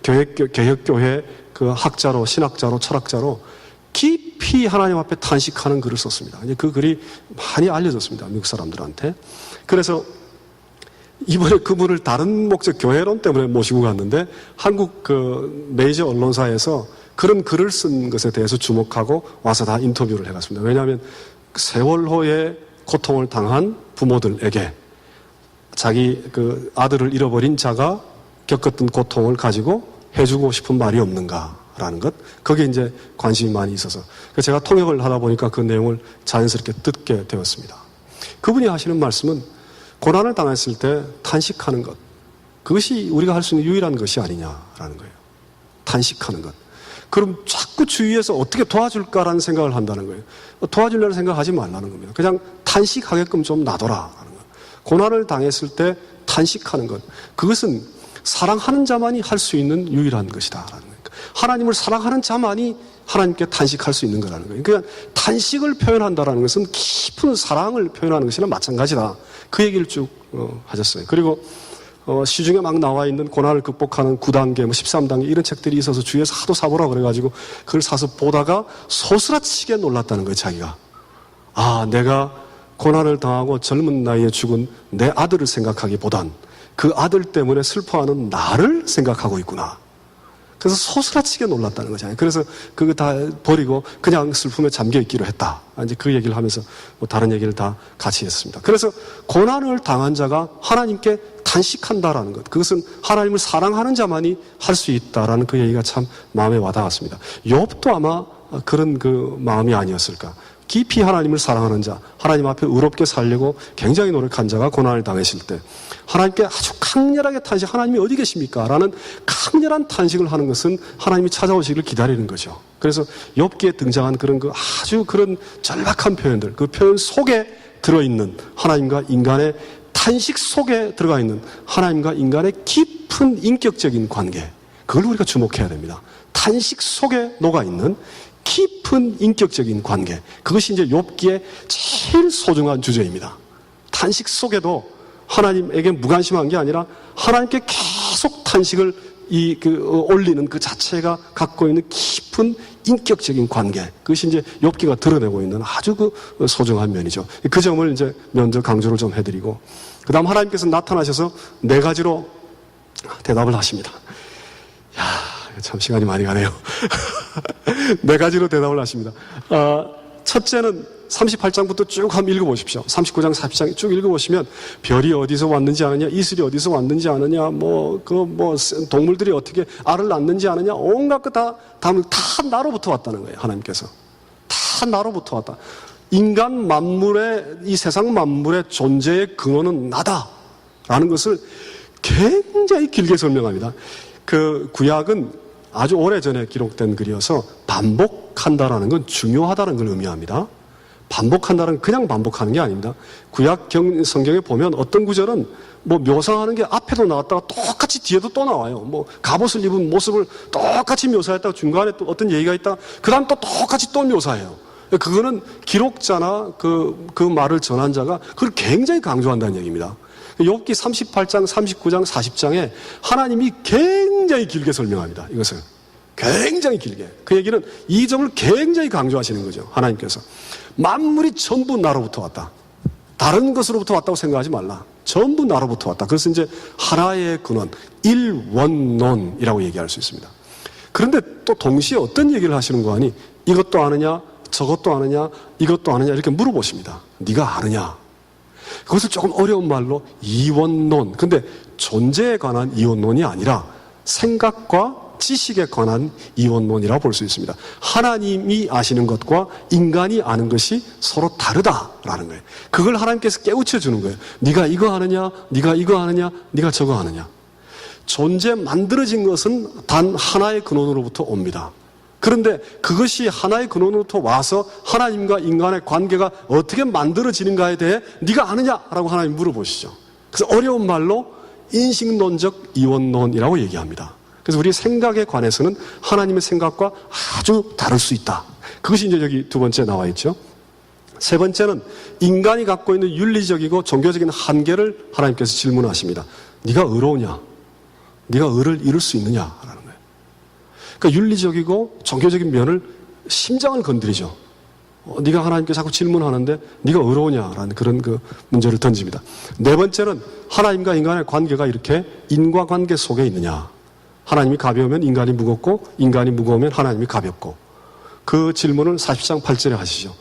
개혁교회 그 학자로, 신학자로, 철학자로 깊이 하나님 앞에 탄식하는 글을 썼습니다. 그 글이 많이 알려졌습니다, 미국 사람들한테. 그래서 이번에 그분을 다른 목적 교회론 때문에 모시고 갔는데, 한국 그 메이저 언론사에서 그런 글을 쓴 것에 대해서 주목하고 와서 다 인터뷰를 해갔습니다. 왜냐하면 세월호에 고통을 당한 부모들에게 자기 그 아들을 잃어버린 자가 겪었던 고통을 가지고 해주고 싶은 말이 없는가라는 것, 거기에 이제 관심이 많이 있어서 제가 통역을 하다 보니까 그 내용을 자연스럽게 듣게 되었습니다. 그분이 하시는 말씀은 고난을 당했을 때 탄식하는 것, 그것이 우리가 할 수 있는 유일한 것이 아니냐라는 거예요. 탄식하는 것. 그럼 자꾸 주위에서 어떻게 도와줄까라는 생각을 한다는 거예요. 도와주려는 생각하지 말라는 겁니다. 그냥 탄식하게끔 좀 놔둬라. 고난을 당했을 때 탄식하는 것, 그것은 사랑하는 자만이 할 수 있는 유일한 것이다라는 거예요. 하나님을 사랑하는 자만이 하나님께 탄식할 수 있는 거라는 거예요. 그러니까 탄식을 표현한다는 것은 깊은 사랑을 표현하는 것이나 마찬가지다, 그 얘기를 쭉 하셨어요. 그리고 시중에 막 나와 있는 고난을 극복하는 9단계, 13단계 이런 책들이 있어서 주위에서 하도 사보라 그래가지고 그걸 사서 보다가 소스라치게 놀랐다는 거예요. 자기가 내가 고난을 당하고 젊은 나이에 죽은 내 아들을 생각하기보단 그 아들 때문에 슬퍼하는 나를 생각하고 있구나. 그래서 소스라치게 놀랐다는 거잖아요. 그래서 그거 다 버리고 그냥 슬픔에 잠겨 있기로 했다. 이제 그 얘기를 하면서 다른 얘기를 다 같이 했습니다. 그래서 고난을 당한 자가 하나님께 탄식한다라는 것, 그것은 하나님을 사랑하는 자만이 할 수 있다라는 그 얘기가 참 마음에 와닿았습니다. 욥도 아마 그런 그 마음이 아니었을까. 깊이 하나님을 사랑하는 자, 하나님 앞에 의롭게 살려고 굉장히 노력한 자가 고난을 당했을 때 하나님께 아주 강렬하게 탄식, 하나님이 어디 계십니까? 라는 강렬한 탄식을 하는 것은 하나님이 찾아오시기를 기다리는 거죠. 그래서 욥기에 등장한 그런 아주 그런 절박한 표현들, 그 표현 속에 들어있는 하나님과 인간의 탄식 속에 들어가 있는 하나님과 인간의 깊은 인격적인 관계, 그걸 우리가 주목해야 됩니다. 탄식 속에 녹아있는 깊은 인격적인 관계, 그것이 이제 욥기의 제일 소중한 주제입니다. 탄식 속에도 하나님에게 무관심한 게 아니라 하나님께 계속 탄식을 올리는 그 자체가 갖고 있는 깊은 인격적인 관계, 그것이 이제 욥기가 드러내고 있는 아주 소중한 면이죠. 그 점을 이제 먼저 강조를 좀 해드리고, 그 다음 하나님께서 나타나셔서 4가지로 대답을 하십니다. 참 시간이 많이 가네요. 4가지로 대답을 하십니다. 첫째는 38장부터 쭉 한번 읽어보십시오. 39장, 40장 쭉 읽어보시면 별이 어디서 왔는지 아느냐, 이슬이 어디서 왔는지 아느냐, 동물들이 어떻게 알을 낳는지 아느냐, 온갖 것 다 나로부터 왔다는 거예요. 하나님께서. 다 나로부터 왔다. 인간 만물의, 이 세상 만물의 존재의 근원은 나다라는 것을 굉장히 길게 설명합니다. 그 구약은 아주 오래전에 기록된 글이어서 반복한다라는 건 중요하다는 걸 의미합니다. 반복한다는 건 그냥 반복하는 게 아닙니다. 구약 성경에 보면 어떤 구절은 묘사하는 게 앞에도 나왔다가 똑같이 뒤에도 또 나와요. 갑옷을 입은 모습을 똑같이 묘사했다가 중간에 또 어떤 얘기가 있다가 그 다음 또 똑같이 또 묘사해요. 그거는 기록자나 그 말을 전한 자가 그걸 굉장히 강조한다는 얘기입니다. 욥기 38장, 39장, 40장에 하나님이 굉장히 길게 설명합니다. 이것을. 굉장히 길게. 그 얘기는 이 점을 굉장히 강조하시는 거죠. 하나님께서. 만물이 전부 나로부터 왔다. 다른 것으로부터 왔다고 생각하지 말라. 전부 나로부터 왔다. 그래서 이제 하나의 근원, 일원론이라고 얘기할 수 있습니다. 그런데 또 동시에 어떤 얘기를 하시는 거 아니? 이것도 아느냐? 저것도 아느냐? 이것도 아느냐? 이렇게 물어보십니다. 네가 아느냐? 그것을 조금 어려운 말로 이원론. 근데 존재에 관한 이원론이 아니라 생각과 지식에 관한 이원론이라고 볼 수 있습니다. 하나님이 아시는 것과 인간이 아는 것이 서로 다르다라는 거예요. 그걸 하나님께서 깨우쳐 주는 거예요. 네가 이거 아느냐? 네가 이거 아느냐? 네가 저거 아느냐? 존재 만들어진 것은 단 하나의 근원으로부터 옵니다. 그런데 그것이 하나의 근원으로부터 와서 하나님과 인간의 관계가 어떻게 만들어지는가에 대해 네가 아느냐라고 하나님 물어보시죠. 그래서 어려운 말로 인식론적 이원론이라고 얘기합니다. 그래서 우리 생각에 관해서는 하나님의 생각과 아주 다를 수 있다. 그것이 이제 여기 두 번째 나와 있죠. 세 번째는 인간이 갖고 있는 윤리적이고 종교적인 한계를 하나님께서 질문하십니다. 네가 의로우냐? 네가 의를 이룰 수 있느냐? 그러니까 윤리적이고 종교적인 면을 심장을 건드리죠. 네가 하나님께 자꾸 질문하는데 네가 의로우냐라는 그런 그 문제를 던집니다. 네 번째는 하나님과 인간의 관계가 이렇게 인과관계 속에 있느냐. 하나님이 가벼우면 인간이 무겁고 인간이 무거우면 하나님이 가볍고. 그 질문을 40장 8절에 하시죠.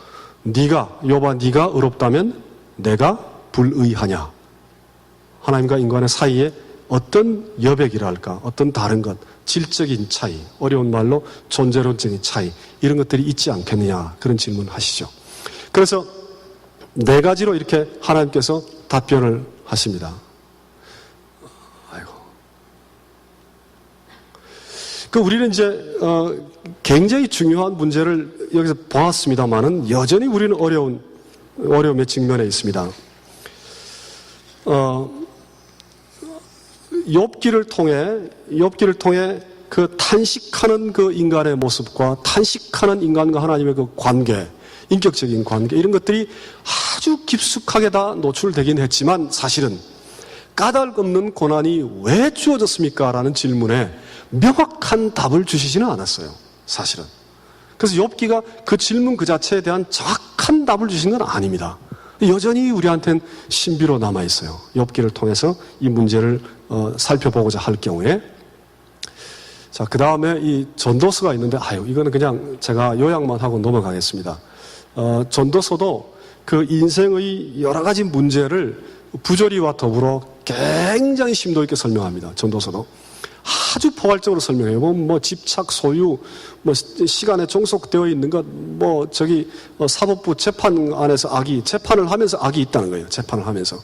욥아 네가 의롭다면 내가 불의하냐. 하나님과 인간의 사이에 어떤 여백이랄까, 어떤 다른 것, 질적인 차이, 어려운 말로 존재론적인 차이, 이런 것들이 있지 않겠느냐, 그런 질문을 하시죠. 그래서 네 가지로 이렇게 하나님께서 답변을 하십니다. 아이고. 우리는 이제 굉장히 중요한 문제를 여기서 보았습니다만은 여전히 우리는 어려움에 직면해 있습니다. 욥기를 통해 그 탄식하는 그 인간의 모습과 탄식하는 인간과 하나님의 그 관계, 인격적인 관계, 이런 것들이 아주 깊숙하게 다 노출되긴 했지만 사실은 까닭없는 고난이 왜 주어졌습니까? 라는 질문에 명확한 답을 주시지는 않았어요. 사실은. 그래서 욥기가 그 질문 그 자체에 대한 정확한 답을 주신 건 아닙니다. 여전히 우리한테는 신비로 남아있어요. 욥기를 통해서 이 문제를 살펴보고자 할 경우에. 자, 그 다음에 이 전도서가 있는데, 이거는 그냥 제가 요약만 하고 넘어가겠습니다. 전도서도 그 인생의 여러 가지 문제를 부조리와 더불어 굉장히 심도 있게 설명합니다. 전도서도. 아주 포괄적으로 설명해요. 집착, 소유, 시간에 종속되어 있는 것, 사법부 재판 안에서 재판을 하면서 악이 있다는 거예요. 재판을 하면서.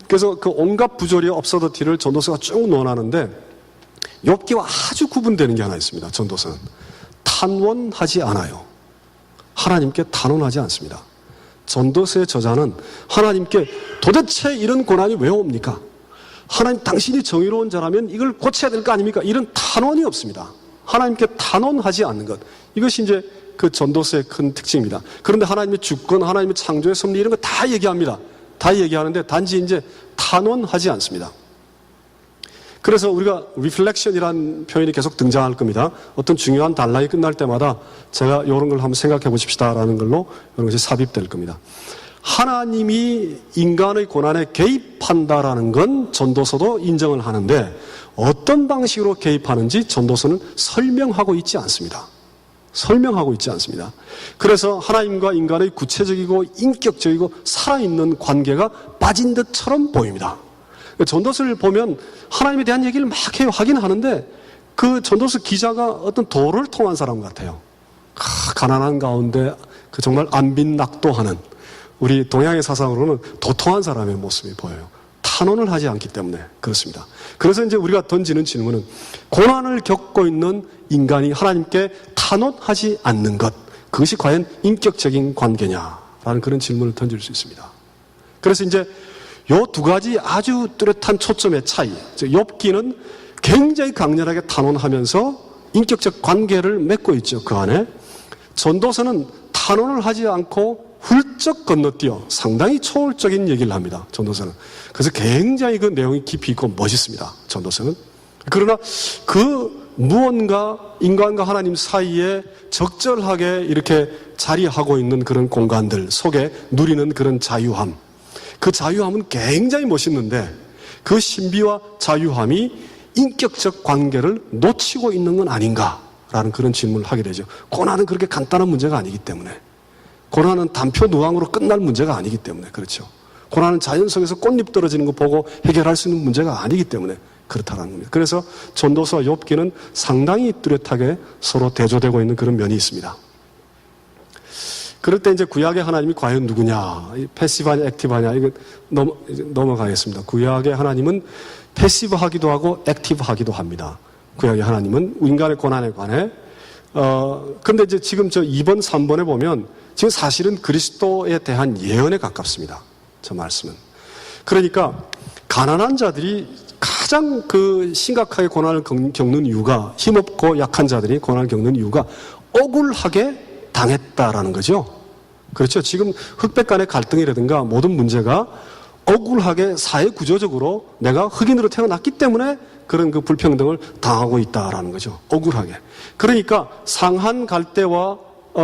그래서 그 온갖 부조리, 업서더티를 전도서가 쭉 논하는데, 욥기와 아주 구분되는 게 하나 있습니다. 전도서는. 탄원하지 않아요. 하나님께 탄원하지 않습니다. 전도서의 저자는 하나님께 도대체 이런 고난이 왜 옵니까? 하나님, 당신이 정의로운 자라면 이걸 고쳐야 될 거 아닙니까? 이런 탄원이 없습니다. 하나님께 탄원하지 않는 것. 이것이 이제 그 전도서의 큰 특징입니다. 그런데 하나님의 주권, 하나님의 창조의 섭리 이런 거 다 얘기합니다. 다 얘기하는데 단지 이제 탄원하지 않습니다. 그래서 우리가 리플렉션이라는 표현이 계속 등장할 겁니다. 어떤 중요한 단락이 끝날 때마다 제가 이런 걸 한번 생각해 보십시다라는 걸로 이런 것이 삽입될 겁니다. 하나님이 인간의 고난에 개입한다라는 건 전도서도 인정을 하는데 어떤 방식으로 개입하는지 전도서는 설명하고 있지 않습니다. 설명하고 있지 않습니다. 그래서 하나님과 인간의 구체적이고 인격적이고 살아있는 관계가 빠진 듯처럼 보입니다. 전도서를 보면 하나님에 대한 얘기를 막 해요. 하긴 하는데 그 전도서 기자가 어떤 도를 통한 사람 같아요. 가난한 가운데 그 정말 안빈낙도하는, 우리 동양의 사상으로는 도통한 사람의 모습이 보여요. 탄원을 하지 않기 때문에 그렇습니다. 그래서 이제 우리가 던지는 질문은, 고난을 겪고 있는 인간이 하나님께 탄원하지 않는 것, 그것이 과연 인격적인 관계냐라는 그런 질문을 던질 수 있습니다. 그래서 이제 요 두 가지 아주 뚜렷한 초점의 차이, 욥기는 굉장히 강렬하게 탄원하면서 인격적 관계를 맺고 있죠. 그 안에 전도서는 탄원을 하지 않고 훌쩍 건너뛰어 상당히 초월적인 얘기를 합니다. 전도서는. 그래서 굉장히 그 내용이 깊이 있고 멋있습니다. 전도서는. 그러나 그 무언가 인간과 하나님 사이에 적절하게 이렇게 자리하고 있는 그런 공간들 속에 누리는 그런 자유함, 그 자유함은 굉장히 멋있는데 그 신비와 자유함이 인격적 관계를 놓치고 있는 건 아닌가라는 그런 질문을 하게 되죠. 고난은 그렇게 간단한 문제가 아니기 때문에, 고난은 단표 누항으로 끝날 문제가 아니기 때문에, 그렇죠. 고난은 자연 속에서 꽃잎 떨어지는 거 보고 해결할 수 있는 문제가 아니기 때문에 그렇다는 겁니다. 그래서 전도서와 욥기는 상당히 뚜렷하게 서로 대조되고 있는 그런 면이 있습니다. 그럴 때 이제 구약의 하나님이 과연 누구냐, 패시브하냐 액티브하냐, 이거 넘어가겠습니다. 구약의 하나님은 패시브하기도 하고 액티브하기도 합니다. 구약의 하나님은 인간의 고난에 관해. 근데 이제 지금 저 2번, 3번에 보면 지금 사실은 그리스도에 대한 예언에 가깝습니다. 저 말씀은. 그러니까 가난한 자들이 가장 그 심각하게 고난을 겪는 이유가, 힘없고 약한 자들이 고난을 겪는 이유가 억울하게 당했다라는 거죠. 그렇죠. 지금 흑백 간의 갈등이라든가 모든 문제가 억울하게 사회 구조적으로 내가 흑인으로 태어났기 때문에 그런 그 불평등을 당하고 있다라는 거죠. 억울하게. 그러니까 상한 갈대와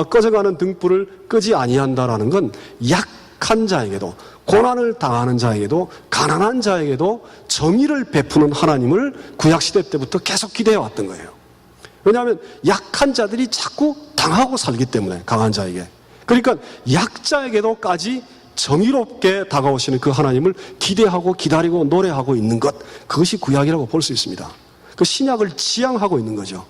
꺼져가는 등불을 끄지 아니한다라는 건 약한 자에게도, 고난을 당하는 자에게도, 가난한 자에게도 정의를 베푸는 하나님을 구약시대 때부터 계속 기대해 왔던 거예요. 왜냐하면 약한 자들이 자꾸 당하고 살기 때문에, 강한 자에게. 그러니까 약자에게도까지 정의롭게 다가오시는 그 하나님을 기대하고 기다리고 노래하고 있는 것, 그것이 구약이라고 볼 수 있습니다. 그 신약을 지향하고 있는 거죠.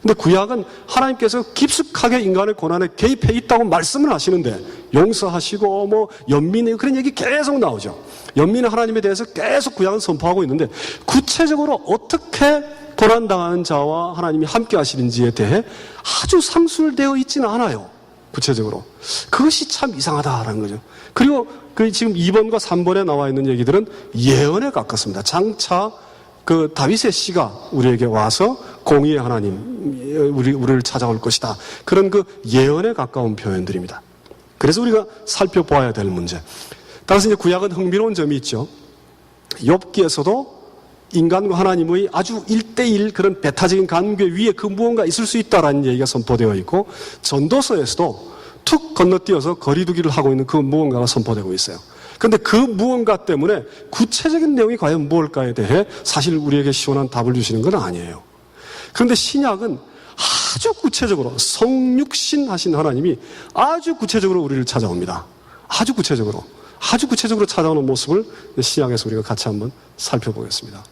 근데 구약은 하나님께서 깊숙하게 인간의 고난에 개입해 있다고 말씀을 하시는데, 용서하시고 뭐 연민의 그런 얘기 계속 나오죠. 연민의 하나님에 대해서 계속 구약은 선포하고 있는데, 구체적으로 어떻게 고난당하는 자와 하나님이 함께 하시는지에 대해 아주 상술되어 있지는 않아요. 구체적으로. 그것이 참 이상하다라는 거죠. 그리고 그 지금 2번과 3번에 나와 있는 얘기들은 예언에 가깝습니다. 장차 그 다윗의 씨가 우리에게 와서 공의의 하나님, 우리를 찾아올 것이다. 그런 그 예언에 가까운 표현들입니다. 그래서 우리가 살펴보아야 될 문제. 따라서 이제 구약은 흥미로운 점이 있죠. 욥기에서도 인간과 하나님의 아주 1대1 그런 배타적인 관계 위에 그 무언가 있을 수 있다라는 얘기가 선포되어 있고, 전도서에서도 툭 건너뛰어서 거리두기를 하고 있는 그 무언가가 선포되고 있어요. 그런데 그 무언가 때문에 구체적인 내용이 과연 무엇일까에 대해 사실 우리에게 시원한 답을 주시는 건 아니에요. 그런데 신약은 아주 구체적으로 성육신 하신 하나님이 아주 구체적으로 우리를 찾아옵니다. 아주 구체적으로 찾아오는 모습을 신약에서 우리가 같이 한번 살펴보겠습니다.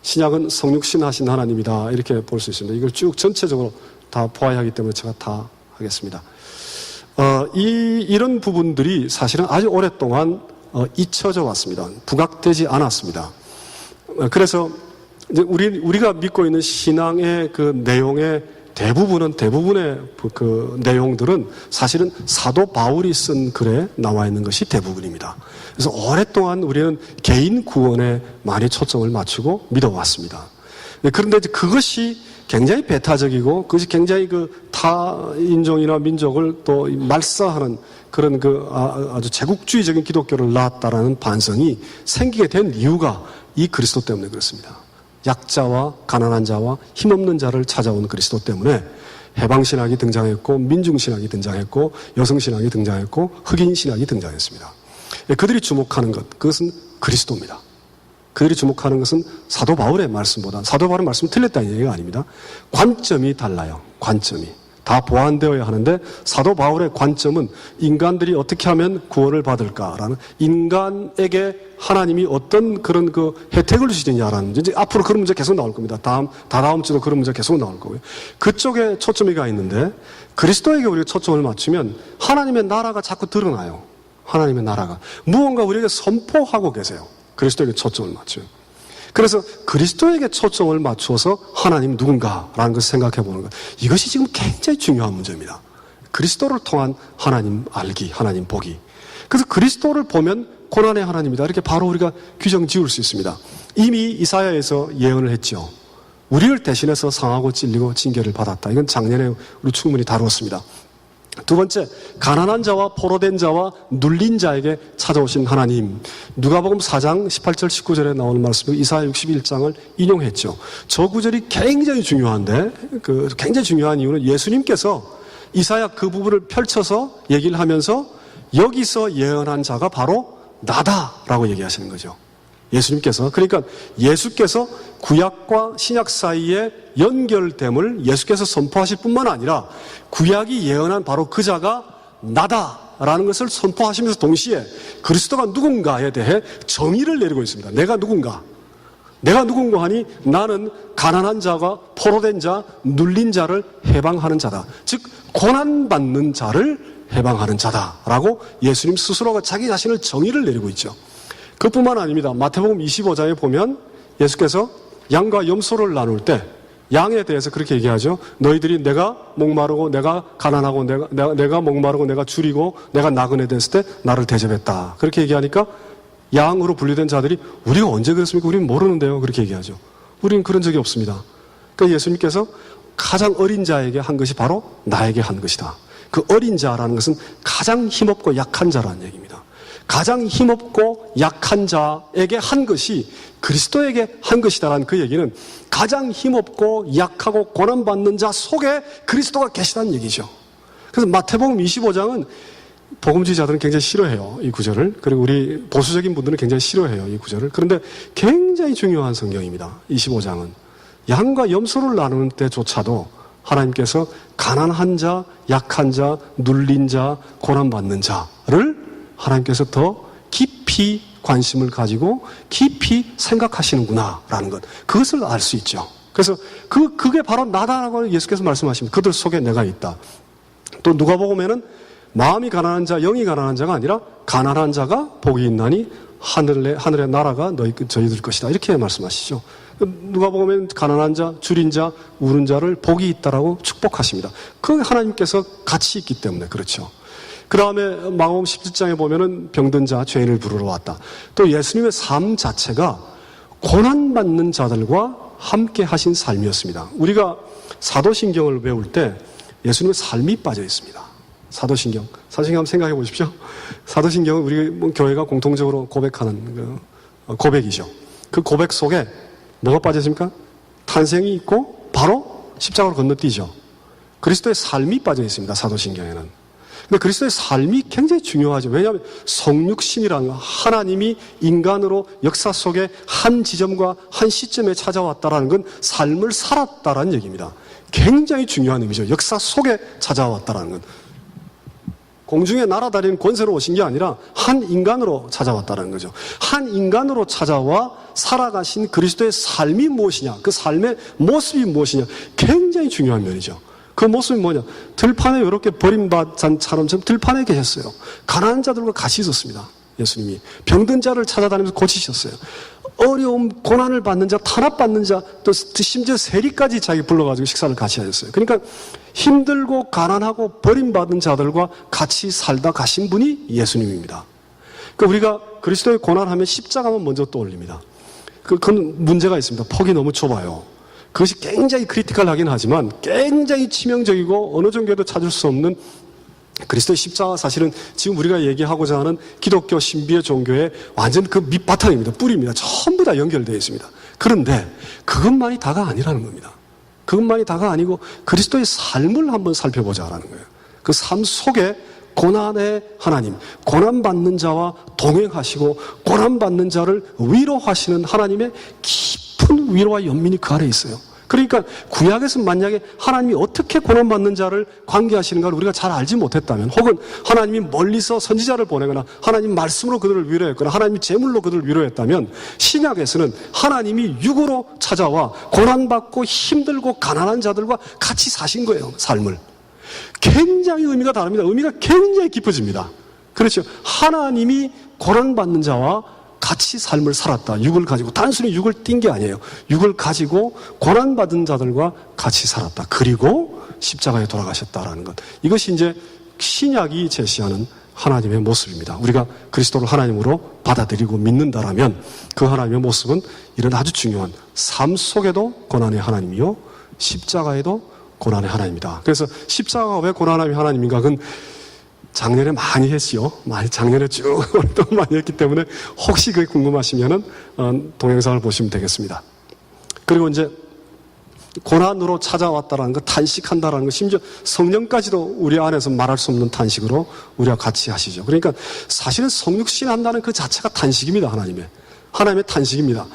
신약은 성육신 하신 하나님이다, 이렇게 볼 수 있습니다. 이걸 쭉 전체적으로 다 보아야 하기 때문에 제가 다 하겠습니다. 이런 부분들이 사실은 아주 오랫동안 잊혀져 왔습니다. 부각되지 않았습니다. 그래서 이제 우리가 믿고 있는 신앙의 그 대부분의 그 내용들은 사실은 사도 바울이 쓴 글에 나와 있는 것이 대부분입니다. 그래서 오랫동안 우리는 개인 구원에 많이 초점을 맞추고 믿어왔습니다. 그런데 그것이 굉장히 배타적이고, 그것이 굉장히 그 타인종이나 민족을 또 말살하는 그런 그 아주 제국주의적인 기독교를 낳았다라는 반성이 생기게 된 이유가 이 그리스도 때문에 그렇습니다. 약자와 가난한 자와 힘없는 자를 찾아온 그리스도 때문에 해방신학이 등장했고, 민중신학이 등장했고, 여성신학이 등장했고, 흑인신학이 등장했습니다. 그들이 주목하는 것, 그것은 그리스도입니다. 그들이 주목하는 것은 사도 바울의 말씀보다, 사도 바울의 말씀이 틀렸다는 얘기가 아닙니다. 관점이 달라요. 관점이. 다 보완되어야 하는데 사도 바울의 관점은 인간들이 어떻게 하면 구원을 받을까라는, 인간에게 하나님이 어떤 그런 그 혜택을 주시느냐라는 문제, 이제 앞으로 그런 문제 계속 나올 겁니다. 다다음 주도 그런 문제 계속 나올 거고요. 그쪽에 초점이 가 있는데 그리스도에게 우리가 초점을 맞추면 하나님의 나라가 자꾸 드러나요. 하나님의 나라가 무언가 우리에게 선포하고 계세요. 그리스도에게 초점을 맞추면. 그래서 그리스도에게 초점을 맞춰서 하나님 누군가라는 것을 생각해 보는 것, 이것이 지금 굉장히 중요한 문제입니다. 그리스도를 통한 하나님 알기, 하나님 보기. 그래서 그리스도를 보면 고난의 하나님이다, 이렇게 바로 우리가 규정 지을 수 있습니다. 이미 이사야에서 예언을 했죠. 우리를 대신해서 상하고 찔리고 징계를 받았다. 이건 작년에 우리 충분히 다루었습니다. 두 번째, 가난한 자와 포로된 자와 눌린 자에게 찾아오신 하나님. 누가복음 4장 18절 19절에 나오는 말씀을 이사야 61장을 인용했죠. 저 구절이 굉장히 중요한데, 굉장히 중요한 이유는 예수님께서 이사야 그 부분을 펼쳐서 얘기를 하면서 여기서 예언한 자가 바로 나다라고 얘기하시는 거죠. 예수님께서. 그러니까 예수께서 구약과 신약 사이의 연결됨을 예수께서 선포하실 뿐만 아니라 구약이 예언한 바로 그 자가 나다라는 것을 선포하시면서 동시에 그리스도가 누군가에 대해 정의를 내리고 있습니다. 내가 누군가? 내가 누군가 하니 나는 가난한 자가 포로된 자, 눌린 자를 해방하는 자다. 즉 고난받는 자를 해방하는 자다라고 예수님 스스로가 자기 자신을 정의를 내리고 있죠. 그뿐만 아닙니다. 마태복음 25장에 보면 예수께서 양과 염소를 나눌 때 양에 대해서 그렇게 얘기하죠. 너희들이 내가 목마르고 내가 가난하고 내가 목마르고 내가 줄이고 내가 나그네 됐을 때 나를 대접했다. 그렇게 얘기하니까 양으로 분류된 자들이 우리가 언제 그랬습니까? 우리는 모르는데요. 그렇게 얘기하죠. 우리는 그런 적이 없습니다. 그러니까 예수님께서 가장 어린 자에게 한 것이 바로 나에게 한 것이다. 그 어린 자라는 것은 가장 힘없고 약한 자라는 얘기입니다. 가장 힘없고 약한 자에게 한 것이 그리스도에게 한 것이다라는 그 얘기는 가장 힘없고 약하고 고난받는 자 속에 그리스도가 계시다는 얘기죠. 그래서 마태복음 25장은 복음주의자들은 굉장히 싫어해요, 이 구절을. 그리고 우리 보수적인 분들은 굉장히 싫어해요, 이 구절을. 그런데 굉장히 중요한 성경입니다. 25장은 양과 염소를 나누는 때조차도 하나님께서 가난한 자, 약한 자, 눌린 자, 고난받는 자를 하나님께서 더 깊이 관심을 가지고 깊이 생각하시는구나라는 것, 그것을 알 수 있죠. 그래서 그게 바로 나다라고 예수께서 말씀하십니다. 그들 속에 내가 있다. 또 누가복음에는 마음이 가난한 자, 영이 가난한 자가 아니라 가난한 자가 복이 있나니 하늘의 나라가 저희들 것이다, 이렇게 말씀하시죠. 누가복음에는 가난한 자, 줄인 자, 우는 자를 복이 있다라고 축복하십니다. 그 하나님께서 같이 있기 때문에 그렇죠. 그 다음에 마가복음 17장에 보면은 병든 자, 죄인을 부르러 왔다. 또 예수님의 삶 자체가 고난받는 자들과 함께 하신 삶이었습니다. 우리가 사도신경을 배울 때 예수님의 삶이 빠져 있습니다. 사도신경 한번 생각해 보십시오. 사도신경은 우리 교회가 공통적으로 고백하는 고백이죠. 그 고백 속에 뭐가 빠져 있습니까? 탄생이 있고 바로 십자가로 건너뛰죠. 그리스도의 삶이 빠져 있습니다. 사도신경에는. 근데 그리스도의 삶이 굉장히 중요하죠. 왜냐하면 성육신이라는 거, 하나님이 인간으로 역사 속에 한 지점과 한 시점에 찾아왔다라는 건 삶을 살았다라는 얘기입니다. 굉장히 중요한 의미죠. 역사 속에 찾아왔다라는 건. 공중에 날아다니는 권세로 오신 게 아니라 한 인간으로 찾아왔다는 거죠. 한 인간으로 찾아와 살아가신 그리스도의 삶이 무엇이냐, 그 삶의 모습이 무엇이냐, 굉장히 중요한 면이죠. 그 모습이 뭐냐? 들판에 이렇게 버림받은 사람처럼 들판에 계셨어요. 가난한 자들과 같이 있었습니다. 예수님이 병든 자를 찾아다니면서 고치셨어요. 어려움, 고난을 받는 자, 탄압받는 자, 또 심지어 세리까지 자기 불러가지고 식사를 같이 하셨어요. 그러니까 힘들고 가난하고 버림받은 자들과 같이 살다 가신 분이 예수님입니다. 그러니까 우리가 그리스도의 고난하면 십자가만 먼저 떠올립니다. 그건 문제가 있습니다. 폭이 너무 좁아요. 그것이 굉장히 크리티컬하긴 하지만 굉장히 치명적이고 어느 정도에도 찾을 수 없는 그리스도의 십자가, 사실은 지금 우리가 얘기하고자 하는 기독교 신비의 종교의 완전 그 밑바탕입니다. 뿌리입니다. 전부 다 연결되어 있습니다. 그런데 그것만이 다가 아니라는 겁니다. 그것만이 다가 아니고 그리스도의 삶을 한번 살펴보자라는 거예요. 그 삶 속에 고난의 하나님, 고난받는 자와 동행하시고 고난받는 자를 위로하시는 하나님의 깊은 위로와 연민이 그 아래에 있어요. 그러니까 구약에서 만약에 하나님이 어떻게 고난받는 자를 관계하시는가를 우리가 잘 알지 못했다면, 혹은 하나님이 멀리서 선지자를 보내거나 하나님 말씀으로 그들을 위로했거나 하나님이 제물로 그들을 위로했다면, 신약에서는 하나님이 육으로 찾아와 고난받고 힘들고 가난한 자들과 같이 사신 거예요. 삶을. 굉장히 의미가 다릅니다. 의미가 굉장히 깊어집니다. 그렇죠. 하나님이 고난받는 자와 같이 삶을 살았다. 육을 가지고, 단순히 육을 띈 게 아니에요. 육을 가지고 고난받은 자들과 같이 살았다. 그리고 십자가에 돌아가셨다라는 것. 이것이 이제 신약이 제시하는 하나님의 모습입니다. 우리가 그리스도를 하나님으로 받아들이고 믿는다라면 그 하나님의 모습은 이런 아주 중요한 삶 속에도 고난의 하나님이요, 십자가에도 고난의 하나님이다. 그래서 십자가가 왜 고난의 하나님인가? 그건 작년에 많이 했지요. 작년에 쭉 오랫동안 많이 했기 때문에 혹시 그게 궁금하시면은 동영상을 보시면 되겠습니다. 그리고 이제 고난으로 찾아왔다라는 것, 탄식한다라는 것, 심지어 성령까지도 우리 안에서 말할 수 없는 탄식으로 우리와 같이 하시죠. 그러니까 사실은 성육신 한다는 그 자체가 탄식입니다. 하나님의 탄식입니다.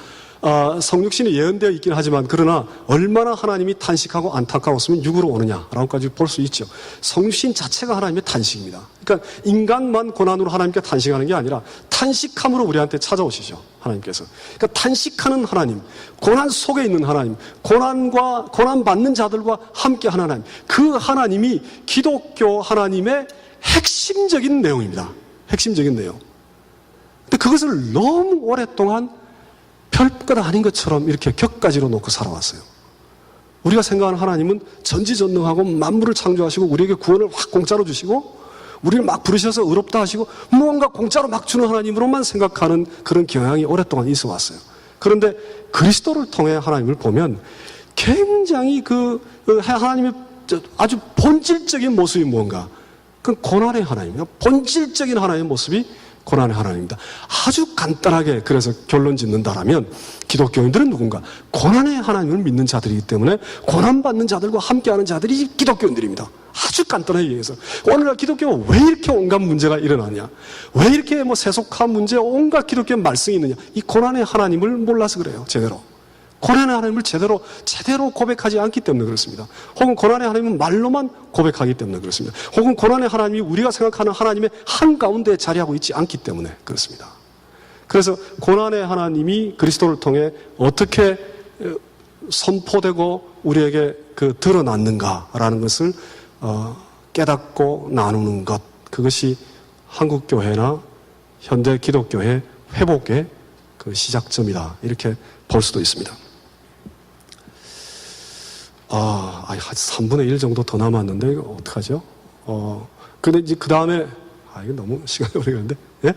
성육신이 예언되어 있긴 하지만, 그러나 얼마나 하나님이 탄식하고 안타까웠으면 육으로 오느냐라고까지 볼 수 있죠. 성육신 자체가 하나님의 탄식입니다. 그러니까 인간만 고난으로 하나님께 탄식하는 게 아니라 탄식함으로 우리한테 찾아오시죠. 하나님께서. 그러니까 탄식하는 하나님, 고난 속에 있는 하나님, 고난 받는 자들과 함께 하는 하나님, 그 하나님이 기독교 하나님의 핵심적인 내용입니다. 핵심적인 내용. 근데 그것을 너무 오랫동안 별것 아닌 것처럼 이렇게 격가지로 놓고 살아왔어요. 우리가 생각하는 하나님은 전지전능하고 만물을 창조하시고 우리에게 구원을 확 공짜로 주시고 우리를 막 부르셔서 의롭다 하시고 무언가 공짜로 막 주는 하나님으로만 생각하는 그런 경향이 오랫동안 있어 왔어요. 그런데 그리스도를 통해 하나님을 보면 굉장히 하나님의 아주 본질적인 모습이 뭔가, 그 고난의 하나님이에요. 본질적인 하나님의 모습이 고난의 하나님입니다. 아주 간단하게 그래서 결론 짓는다라면, 기독교인들은 누군가? 고난의 하나님을 믿는 자들이기 때문에 고난받는 자들과 함께하는 자들이 기독교인들입니다. 아주 간단하게 얘기해서 오늘날 기독교가 왜 이렇게 온갖 문제가 일어나냐, 왜 이렇게 세속화 문제, 온갖 기독교의 말썽이 있느냐, 이 고난의 하나님을 몰라서 그래요. 제대로 고난의 하나님을 제대로 고백하지 않기 때문에 그렇습니다. 혹은 고난의 하나님은 말로만 고백하기 때문에 그렇습니다. 혹은 고난의 하나님이 우리가 생각하는 하나님의 한가운데에 자리하고 있지 않기 때문에 그렇습니다. 그래서 고난의 하나님이 그리스도를 통해 어떻게 선포되고 우리에게 드러났는가라는 것을 깨닫고 나누는 것, 그것이 한국교회나 현대 기독교의 회복의 그 시작점이다, 이렇게 볼 수도 있습니다. 한 3분의 1 정도 더 남았는데, 이거 어떡하죠? 근데 이제 그 다음에, 이거 너무 시간이 오래 가는데, 예?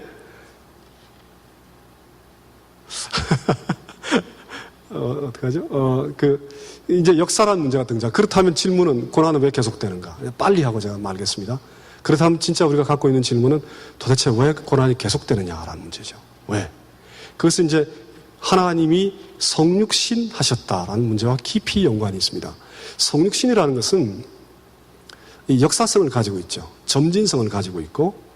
어떡하죠? 이제 역사라는 문제가 등장. 그렇다면 질문은, 고난은 왜 계속되는가? 빨리 하고 제가 말겠습니다. 그렇다면 진짜 우리가 갖고 있는 질문은 도대체 왜 고난이 계속되느냐라는 문제죠. 왜? 그것은 이제 하나님이 성육신 하셨다라는 문제와 깊이 연관이 있습니다. 성육신이라는 것은 이 역사성을 가지고 있죠. 점진성을 가지고 있고,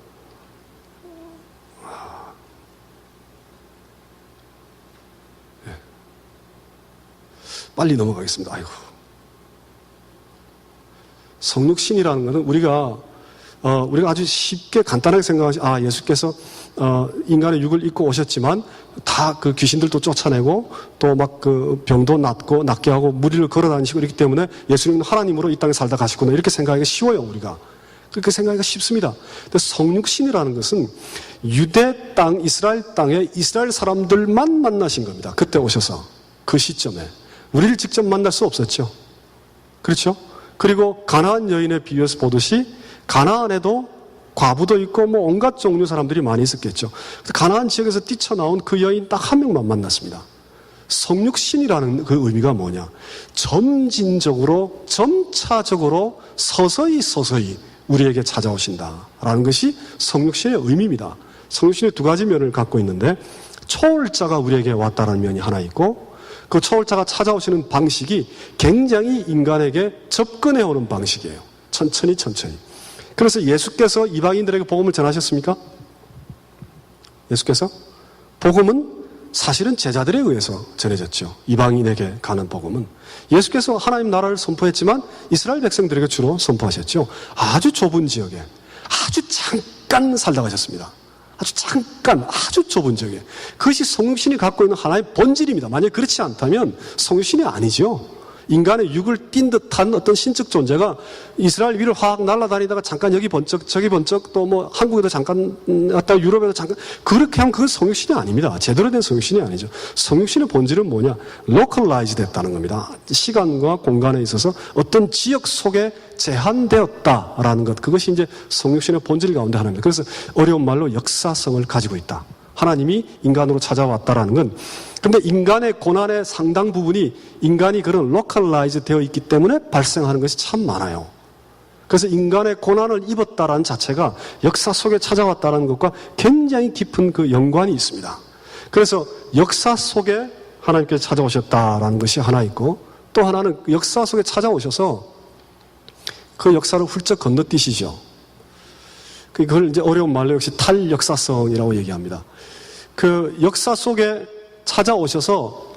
빨리 넘어가겠습니다. 아이고. 성육신이라는 것은 우리가 아주 쉽게 간단하게 생각하지, 예수께서 인간의 육을 입고 오셨지만 다 그 귀신들도 쫓아내고 또 막 그 병도 낫게 하고 무리를 걸어 다니시고 이렇기 때문에 예수님은 하나님으로 이 땅에 살다 가시구나, 이렇게 생각하기가 쉬워요. 우리가 그렇게 생각하기가 쉽습니다. 근데 성육신이라는 것은 유대 땅, 이스라엘 땅에 이스라엘 사람들만 만나신 겁니다. 그때 오셔서 그 시점에 우리를 직접 만날 수 없었죠. 그렇죠? 그리고 가나안 여인의 비유에서 보듯이 가나안에도 과부도 있고 온갖 종류 사람들이 많이 있었겠죠. 가나안 지역에서 뛰쳐나온 그 여인 딱 한 명만 만났습니다. 성육신이라는 그 의미가 뭐냐? 점진적으로, 점차적으로, 서서히 우리에게 찾아오신다라는 것이 성육신의 의미입니다. 성육신의 두 가지 면을 갖고 있는데, 초월자가 우리에게 왔다는 면이 하나 있고, 그 초월자가 찾아오시는 방식이 굉장히 인간에게 접근해 오는 방식이에요. 천천히. 그래서 예수께서 이방인들에게 복음을 전하셨습니까? 예수께서? 복음은 사실은 제자들에 의해서 전해졌죠. 이방인에게 가는 복음은. 예수께서 하나님 나라를 선포했지만 이스라엘 백성들에게 주로 선포하셨죠. 아주 좁은 지역에 아주 잠깐 살다 가셨습니다. 아주 잠깐, 아주 좁은 지역에. 그것이 성육신이 갖고 있는 하나의 본질입니다. 만약 그렇지 않다면 성육신이 아니죠. 인간의 육을 띈 듯한 어떤 신적 존재가 이스라엘 위를 확 날아다니다가 잠깐 여기 번쩍 저기 번쩍 또 뭐 한국에도 잠깐 갔다 유럽에도 잠깐 그렇게 하면 그건 성육신이 아닙니다. 제대로 된 성육신이 아니죠. 성육신의 본질은 뭐냐? localized 됐다는 겁니다. 시간과 공간에 있어서 어떤 지역 속에 제한되었다라는 것, 그것이 이제 성육신의 본질 가운데 하나입니다. 그래서 어려운 말로 역사성을 가지고 있다. 하나님이 인간으로 찾아왔다라는 건, 근데 인간의 고난의 상당 부분이 인간이 그런 로컬라이즈 되어 있기 때문에 발생하는 것이 참 많아요. 그래서 인간의 고난을 입었다라는 자체가 역사 속에 찾아왔다는 것과 굉장히 깊은 그 연관이 있습니다. 그래서 역사 속에 하나님께서 찾아오셨다라는 것이 하나 있고, 또 하나는 역사 속에 찾아오셔서 그 역사를 훌쩍 건너뛰시죠. 그걸 이제 어려운 말로 역시 탈역사성이라고 얘기합니다. 그 역사 속에 찾아오셔서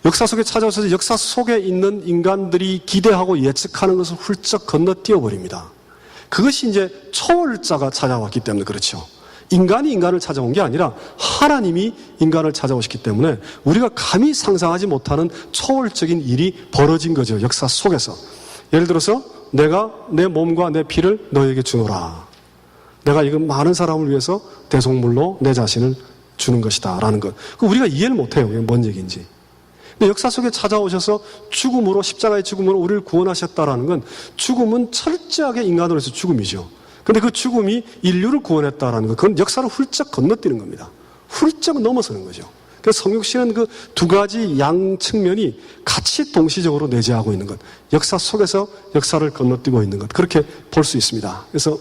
역사 속에 있는 인간들이 기대하고 예측하는 것을 훌쩍 건너뛰어 버립니다. 그것이 이제 초월자가 찾아왔기 때문에 그렇죠. 인간이 인간을 찾아온 게 아니라 하나님이 인간을 찾아오셨기 때문에 우리가 감히 상상하지 못하는 초월적인 일이 벌어진 거죠. 역사 속에서. 예를 들어서 내가 내 몸과 내 피를 너에게 주노라. 내가 이건 많은 사람을 위해서 대속물로 내 자신을 주는 것이다 라는 것. 우리가 이해를 못해요. 이게 뭔 얘기인지. 근데 역사 속에 찾아오셔서 죽음으로, 십자가의 죽음으로 우리를 구원하셨다라는 건, 죽음은 철저하게 인간으로서 죽음이죠. 근데 그 죽음이 인류를 구원했다라는 것, 그건 역사를 훌쩍 건너뛰는 겁니다. 훌쩍 넘어서는 거죠. 그래서 성육신은 그 두 가지 양 측면이 같이 동시적으로 내재하고 있는 것, 역사 속에서 역사를 건너뛰고 있는 것, 그렇게 볼 수 있습니다. 그래서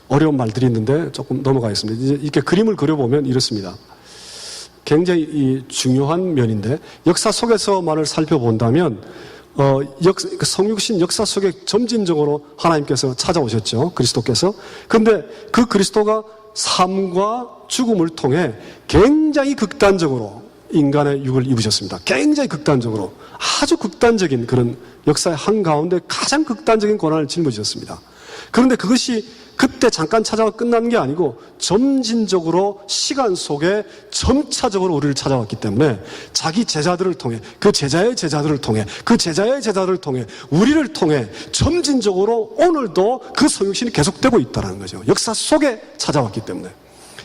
어려운 말들이 있는데 조금 넘어가겠습니다. 이제 이렇게 그림을 그려보면 이렇습니다. 굉장히 중요한 면인데, 역사 속에서만을 살펴본다면 성육신 역사 속에 점진적으로 하나님께서 찾아오셨죠. 그리스도께서. 그런데 그 그리스도가 삶과 죽음을 통해 굉장히 극단적으로 인간의 육을 입으셨습니다. 굉장히 극단적으로, 아주 극단적인 그런 역사의 한가운데 가장 극단적인 고난을 짊어지셨습니다. 그런데 그것이 그때 잠깐 찾아와 끝난 게 아니고 점진적으로 시간 속에 점차적으로 우리를 찾아왔기 때문에 자기 제자들을 통해, 그 제자의 제자들을 통해, 그 제자의 제자들을 통해, 우리를 통해 점진적으로 오늘도 그 성육신이 계속되고 있다는 거죠. 역사 속에 찾아왔기 때문에.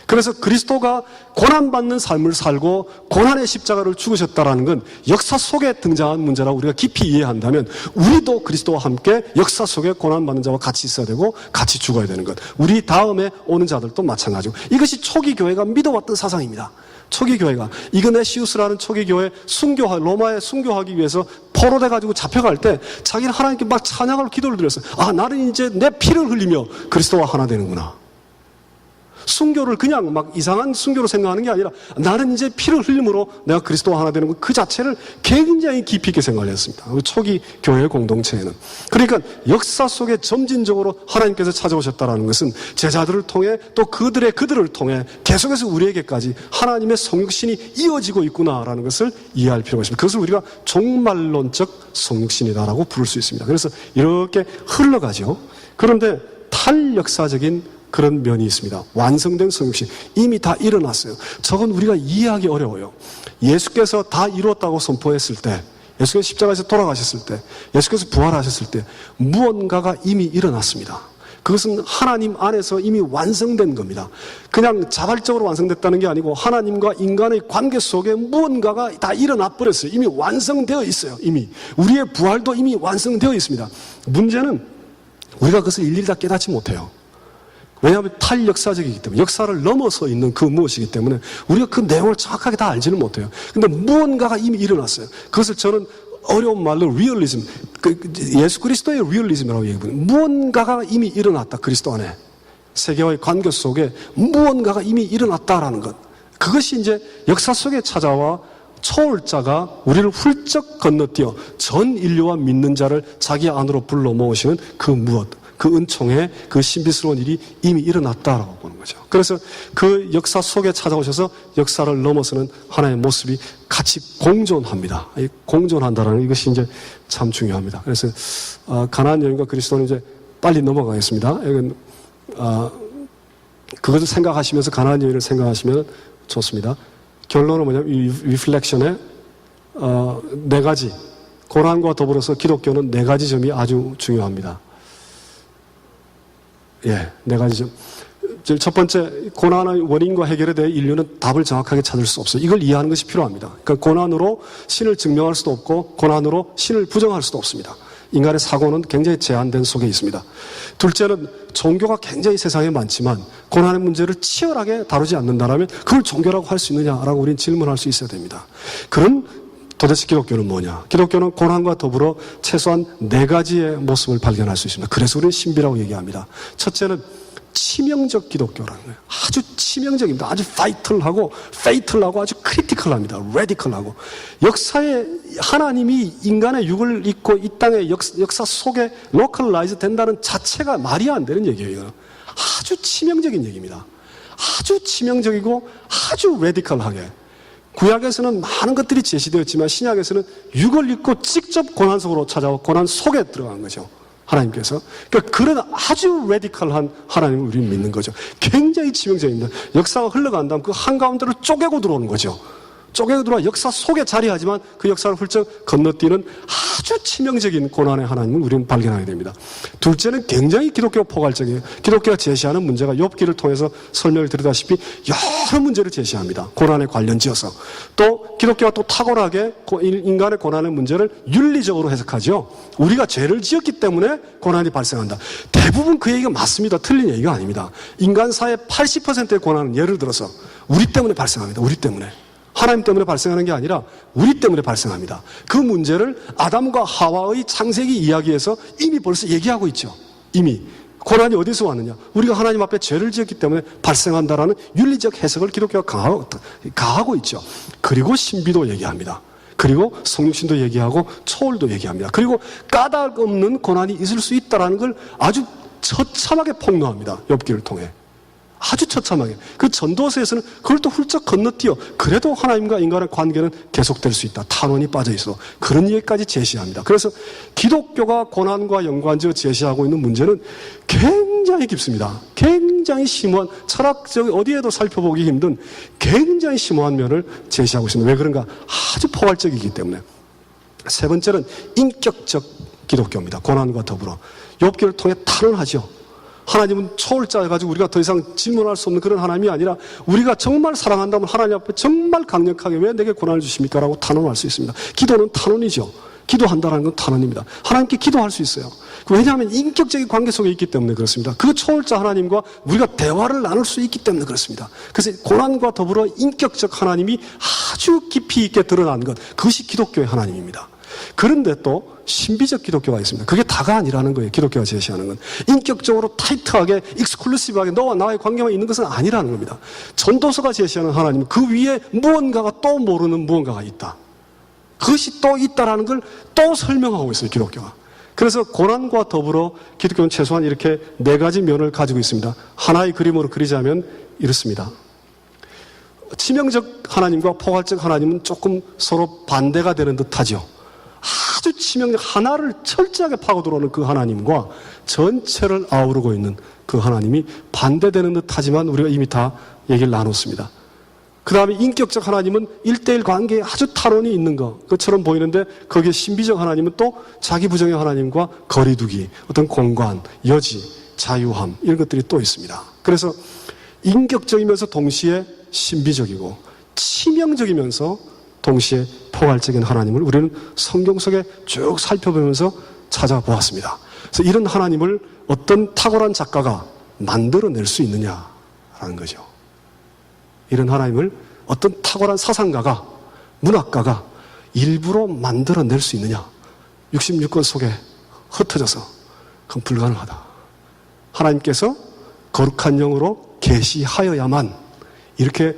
그래서 그리스도가 고난받는 삶을 살고 고난의 십자가를 죽으셨다는 건 역사 속에 등장한 문제라고 우리가 깊이 이해한다면, 우리도 그리스도와 함께 역사 속에 고난받는 자와 같이 있어야 되고 같이 죽어야 되는 것, 우리 다음에 오는 자들도 마찬가지고, 이것이 초기 교회가 믿어왔던 사상입니다. 초기 교회가, 이그네시우스라는 초기 교회 로마에 순교하기 위해서 포로돼가지고 잡혀갈 때 자기는 하나님께 막 찬양을 기도를 드렸어요. 아, 나는 이제 내 피를 흘리며 그리스도와 하나 되는구나. 순교를 그냥 막 이상한 순교로 생각하는 게 아니라, 나는 이제 피를 흘림으로 내가 그리스도와 하나 되는 것, 그 자체를 굉장히 깊이 있게 생각을 했습니다. 초기 교회 공동체에는. 그러니까 역사 속에 점진적으로 하나님께서 찾아오셨다는 것은 제자들을 통해, 또 그들을 통해 계속해서 우리에게까지 하나님의 성육신이 이어지고 있구나라는 것을 이해할 필요가 있습니다. 그것을 우리가 종말론적 성육신이다라고 부를 수 있습니다. 그래서 이렇게 흘러가죠. 그런데 탈역사적인 그런 면이 있습니다. 완성된 성육신, 이미 다 일어났어요. 저건 우리가 이해하기 어려워요. 예수께서 다 이루었다고 선포했을 때, 예수께서 십자가에서 돌아가셨을 때, 예수께서 부활하셨을 때 무언가가 이미 일어났습니다. 그것은 하나님 안에서 이미 완성된 겁니다. 그냥 자발적으로 완성됐다는 게 아니고 하나님과 인간의 관계 속에 무언가가 다 일어나 버렸어요. 이미 완성되어 있어요. 이미 우리의 부활도 이미 완성되어 있습니다. 문제는 우리가 그것을 일일이 다 깨닫지 못해요. 왜냐하면 탈역사적이기 때문에, 역사를 넘어서 있는 그 무엇이기 때문에 우리가 그 내용을 정확하게 다 알지는 못해요. 근데 무언가가 이미 일어났어요. 그것을 저는 어려운 말로 리얼리즘, 예수 그리스도의 리얼리즘이라고 얘기합니다. 무언가가 이미 일어났다. 그리스도 안에 세계와의 관계 속에 무언가가 이미 일어났다라는 것, 그것이 이제 역사 속에 찾아와 초월자가 우리를 훌쩍 건너뛰어 전 인류와 믿는 자를 자기 안으로 불러 모으시는 그 무엇, 그 은총에 그 신비스러운 일이 이미 일어났다라고 보는 거죠. 그래서 그 역사 속에 찾아오셔서 역사를 넘어서는 하나님의 모습이 같이 공존합니다. 공존한다라는 이것이 이제 참 중요합니다. 그래서 가나안 여인과 그리스도는 이제 빨리 넘어가겠습니다. 이건 그것을 생각하시면서 가나안 여인을 생각하시면 좋습니다. 결론은 뭐냐면 이 리플렉션에 네 가지, 고난과 더불어서 기독교는 네 가지 점이 아주 중요합니다. 네 가지 점. 첫 번째, 고난의 원인과 해결에 대해 인류는 답을 정확하게 찾을 수 없어요. 이걸 이해하는 것이 필요합니다. 그러니까 고난으로 신을 증명할 수도 없고 고난으로 신을 부정할 수도 없습니다. 인간의 사고는 굉장히 제한된 속에 있습니다. 둘째는 종교가 굉장히 세상에 많지만 고난의 문제를 치열하게 다루지 않는다면 그걸 종교라고 할 수 있느냐라고 우리는 질문할 수 있어야 됩니다. 그럼 도대체 기독교는 뭐냐? 기독교는 고난과 더불어 최소한 네 가지의 모습을 발견할 수 있습니다. 그래서 우리는 신비라고 얘기합니다. 첫째는 치명적 기독교라는 거예요. 아주 치명적입니다. 아주 파이틀하고 페이틀하고 아주 크리티컬합니다. 레디컬하고. 역사에 하나님이 인간의 육을 입고 이 땅의 역사 속에 로컬라이즈 된다는 자체가 말이 안 되는 얘기예요. 아주 치명적인 얘기입니다. 아주 치명적이고 아주 레디컬하게. 구약에서는 많은 것들이 제시되었지만 신약에서는 육을 입고 직접 고난 속으로 찾아와 고난 속에 들어간 거죠. 하나님께서. 그러니까 그런 아주 레디컬한 하나님을 우리는 믿는 거죠. 굉장히 치명적입니다. 역사가 흘러간 다음 그 한가운데를 쪼개고 들어오는 거죠. 쪼개고 들어와 역사 속에 자리하지만 그 역사를 훌쩍 건너뛰는 아주 치명적인 고난의 하나님을 우리는 발견하게 됩니다. 둘째는 굉장히 기독교 포괄적이에요. 기독교가 제시하는 문제가 욥기를 통해서 설명을 드리다시피 여러 문제를 제시합니다. 고난에 관련지어서. 또 기독교가 또 탁월하게 인간의 고난의 문제를 윤리적으로 해석하죠. 우리가 죄를 지었기 때문에 고난이 발생한다. 대부분 그 얘기가 맞습니다. 틀린 얘기가 아닙니다. 인간사의 80%의 고난은 예를 들어서 우리 때문에 발생합니다. 우리 때문에. 하나님 때문에 발생하는 게 아니라 우리 때문에 발생합니다. 그 문제를 아담과 하와의 창세기 이야기에서 이미 벌써 얘기하고 있죠. 이미. 고난이 어디서 왔느냐? 우리가 하나님 앞에 죄를 지었기 때문에 발생한다라는 윤리적 해석을 기독교가 가하고 있죠. 그리고 신비도 얘기합니다. 그리고 성육신도 얘기하고 초월도 얘기합니다. 그리고 까닭 없는 고난이 있을 수 있다는 걸 아주 처참하게 폭로합니다. 욥기를 통해. 아주 처참하게. 그 전도서에서는 그걸 또 훌쩍 건너뛰어 그래도 하나님과 인간의 관계는 계속될 수 있다. 탄원이 빠져 있어. 그런 얘기까지 제시합니다. 그래서 기독교가 고난과 연관지어 제시하고 있는 문제는 굉장히 깊습니다. 굉장히 심오한, 철학적 어디에도 살펴보기 힘든 굉장히 심오한 면을 제시하고 있습니다. 왜 그런가? 아주 포괄적이기 때문에. 세 번째는 인격적 기독교입니다. 고난과 더불어. 욥기를 통해 탄원하죠. 하나님은 초월자여가지고 우리가 더 이상 질문할 수 없는 그런 하나님이 아니라 우리가 정말 사랑한다면 하나님 앞에 정말 강력하게 왜 내게 고난을 주십니까? 라고 탄원할 수 있습니다. 기도는 탄원이죠. 기도한다는 건 탄원입니다. 하나님께 기도할 수 있어요. 왜냐하면 인격적인 관계 속에 있기 때문에 그렇습니다. 그 초월자 하나님과 우리가 대화를 나눌 수 있기 때문에 그렇습니다. 그래서 고난과 더불어 인격적 하나님이 아주 깊이 있게 드러난 것, 그것이 기독교의 하나님입니다. 그런데 또 신비적 기독교가 있습니다. 그게 다가 아니라는 거예요. 기독교가 제시하는 건. 인격적으로 타이트하게 익스클루시브하게 너와 나의 관계만 있는 것은 아니라는 겁니다. 전도서가 제시하는 하나님은 그 위에 무언가가 또 모르는 무언가가 있다. 그것이 또 있다라는 걸 또 설명하고 있어요. 기독교가. 그래서 고난과 더불어 기독교는 최소한 이렇게 네 가지 면을 가지고 있습니다. 하나의 그림으로 그리자면 이렇습니다. 치명적 하나님과 포괄적 하나님은 조금 서로 반대가 되는 듯하죠. 아주 치명적 하나를 철저하게 파고 들어오는 그 하나님과 전체를 아우르고 있는 그 하나님이 반대되는 듯하지만 우리가 이미 다 얘기를 나눴습니다. 그 다음에 인격적 하나님은 1대1 관계에 아주 탄원이 있는 것처럼 보이는데 거기에 신비적 하나님은 또 자기 부정의 하나님과 거리두기, 어떤 공간, 여지, 자유함 이런 것들이 또 있습니다. 그래서 인격적이면서 동시에 신비적이고 치명적이면서 동시에 포괄적인 하나님을 우리는 성경 속에 쭉 살펴보면서 찾아보았습니다. 그래서 이런 하나님을 어떤 탁월한 작가가 만들어낼 수 있느냐라는 거죠. 이런 하나님을 어떤 탁월한 사상가가, 문학가가 일부러 만들어낼 수 있느냐. 66권 속에 흩어져서 그건 불가능하다. 하나님께서 거룩한 영으로 계시하여야만 이렇게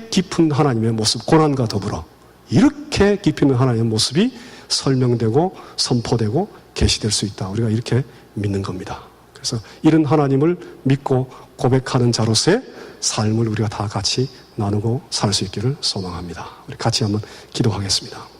깊은 하나님의 모습, 고난과 더불어 이렇게 깊이 있는 하나님의 모습이 설명되고 선포되고 계시될 수 있다. 우리가 이렇게 믿는 겁니다. 그래서 이런 하나님을 믿고 고백하는 자로서의 삶을 우리가 다 같이 나누고 살 수 있기를 소망합니다. 우리 같이 한번 기도하겠습니다.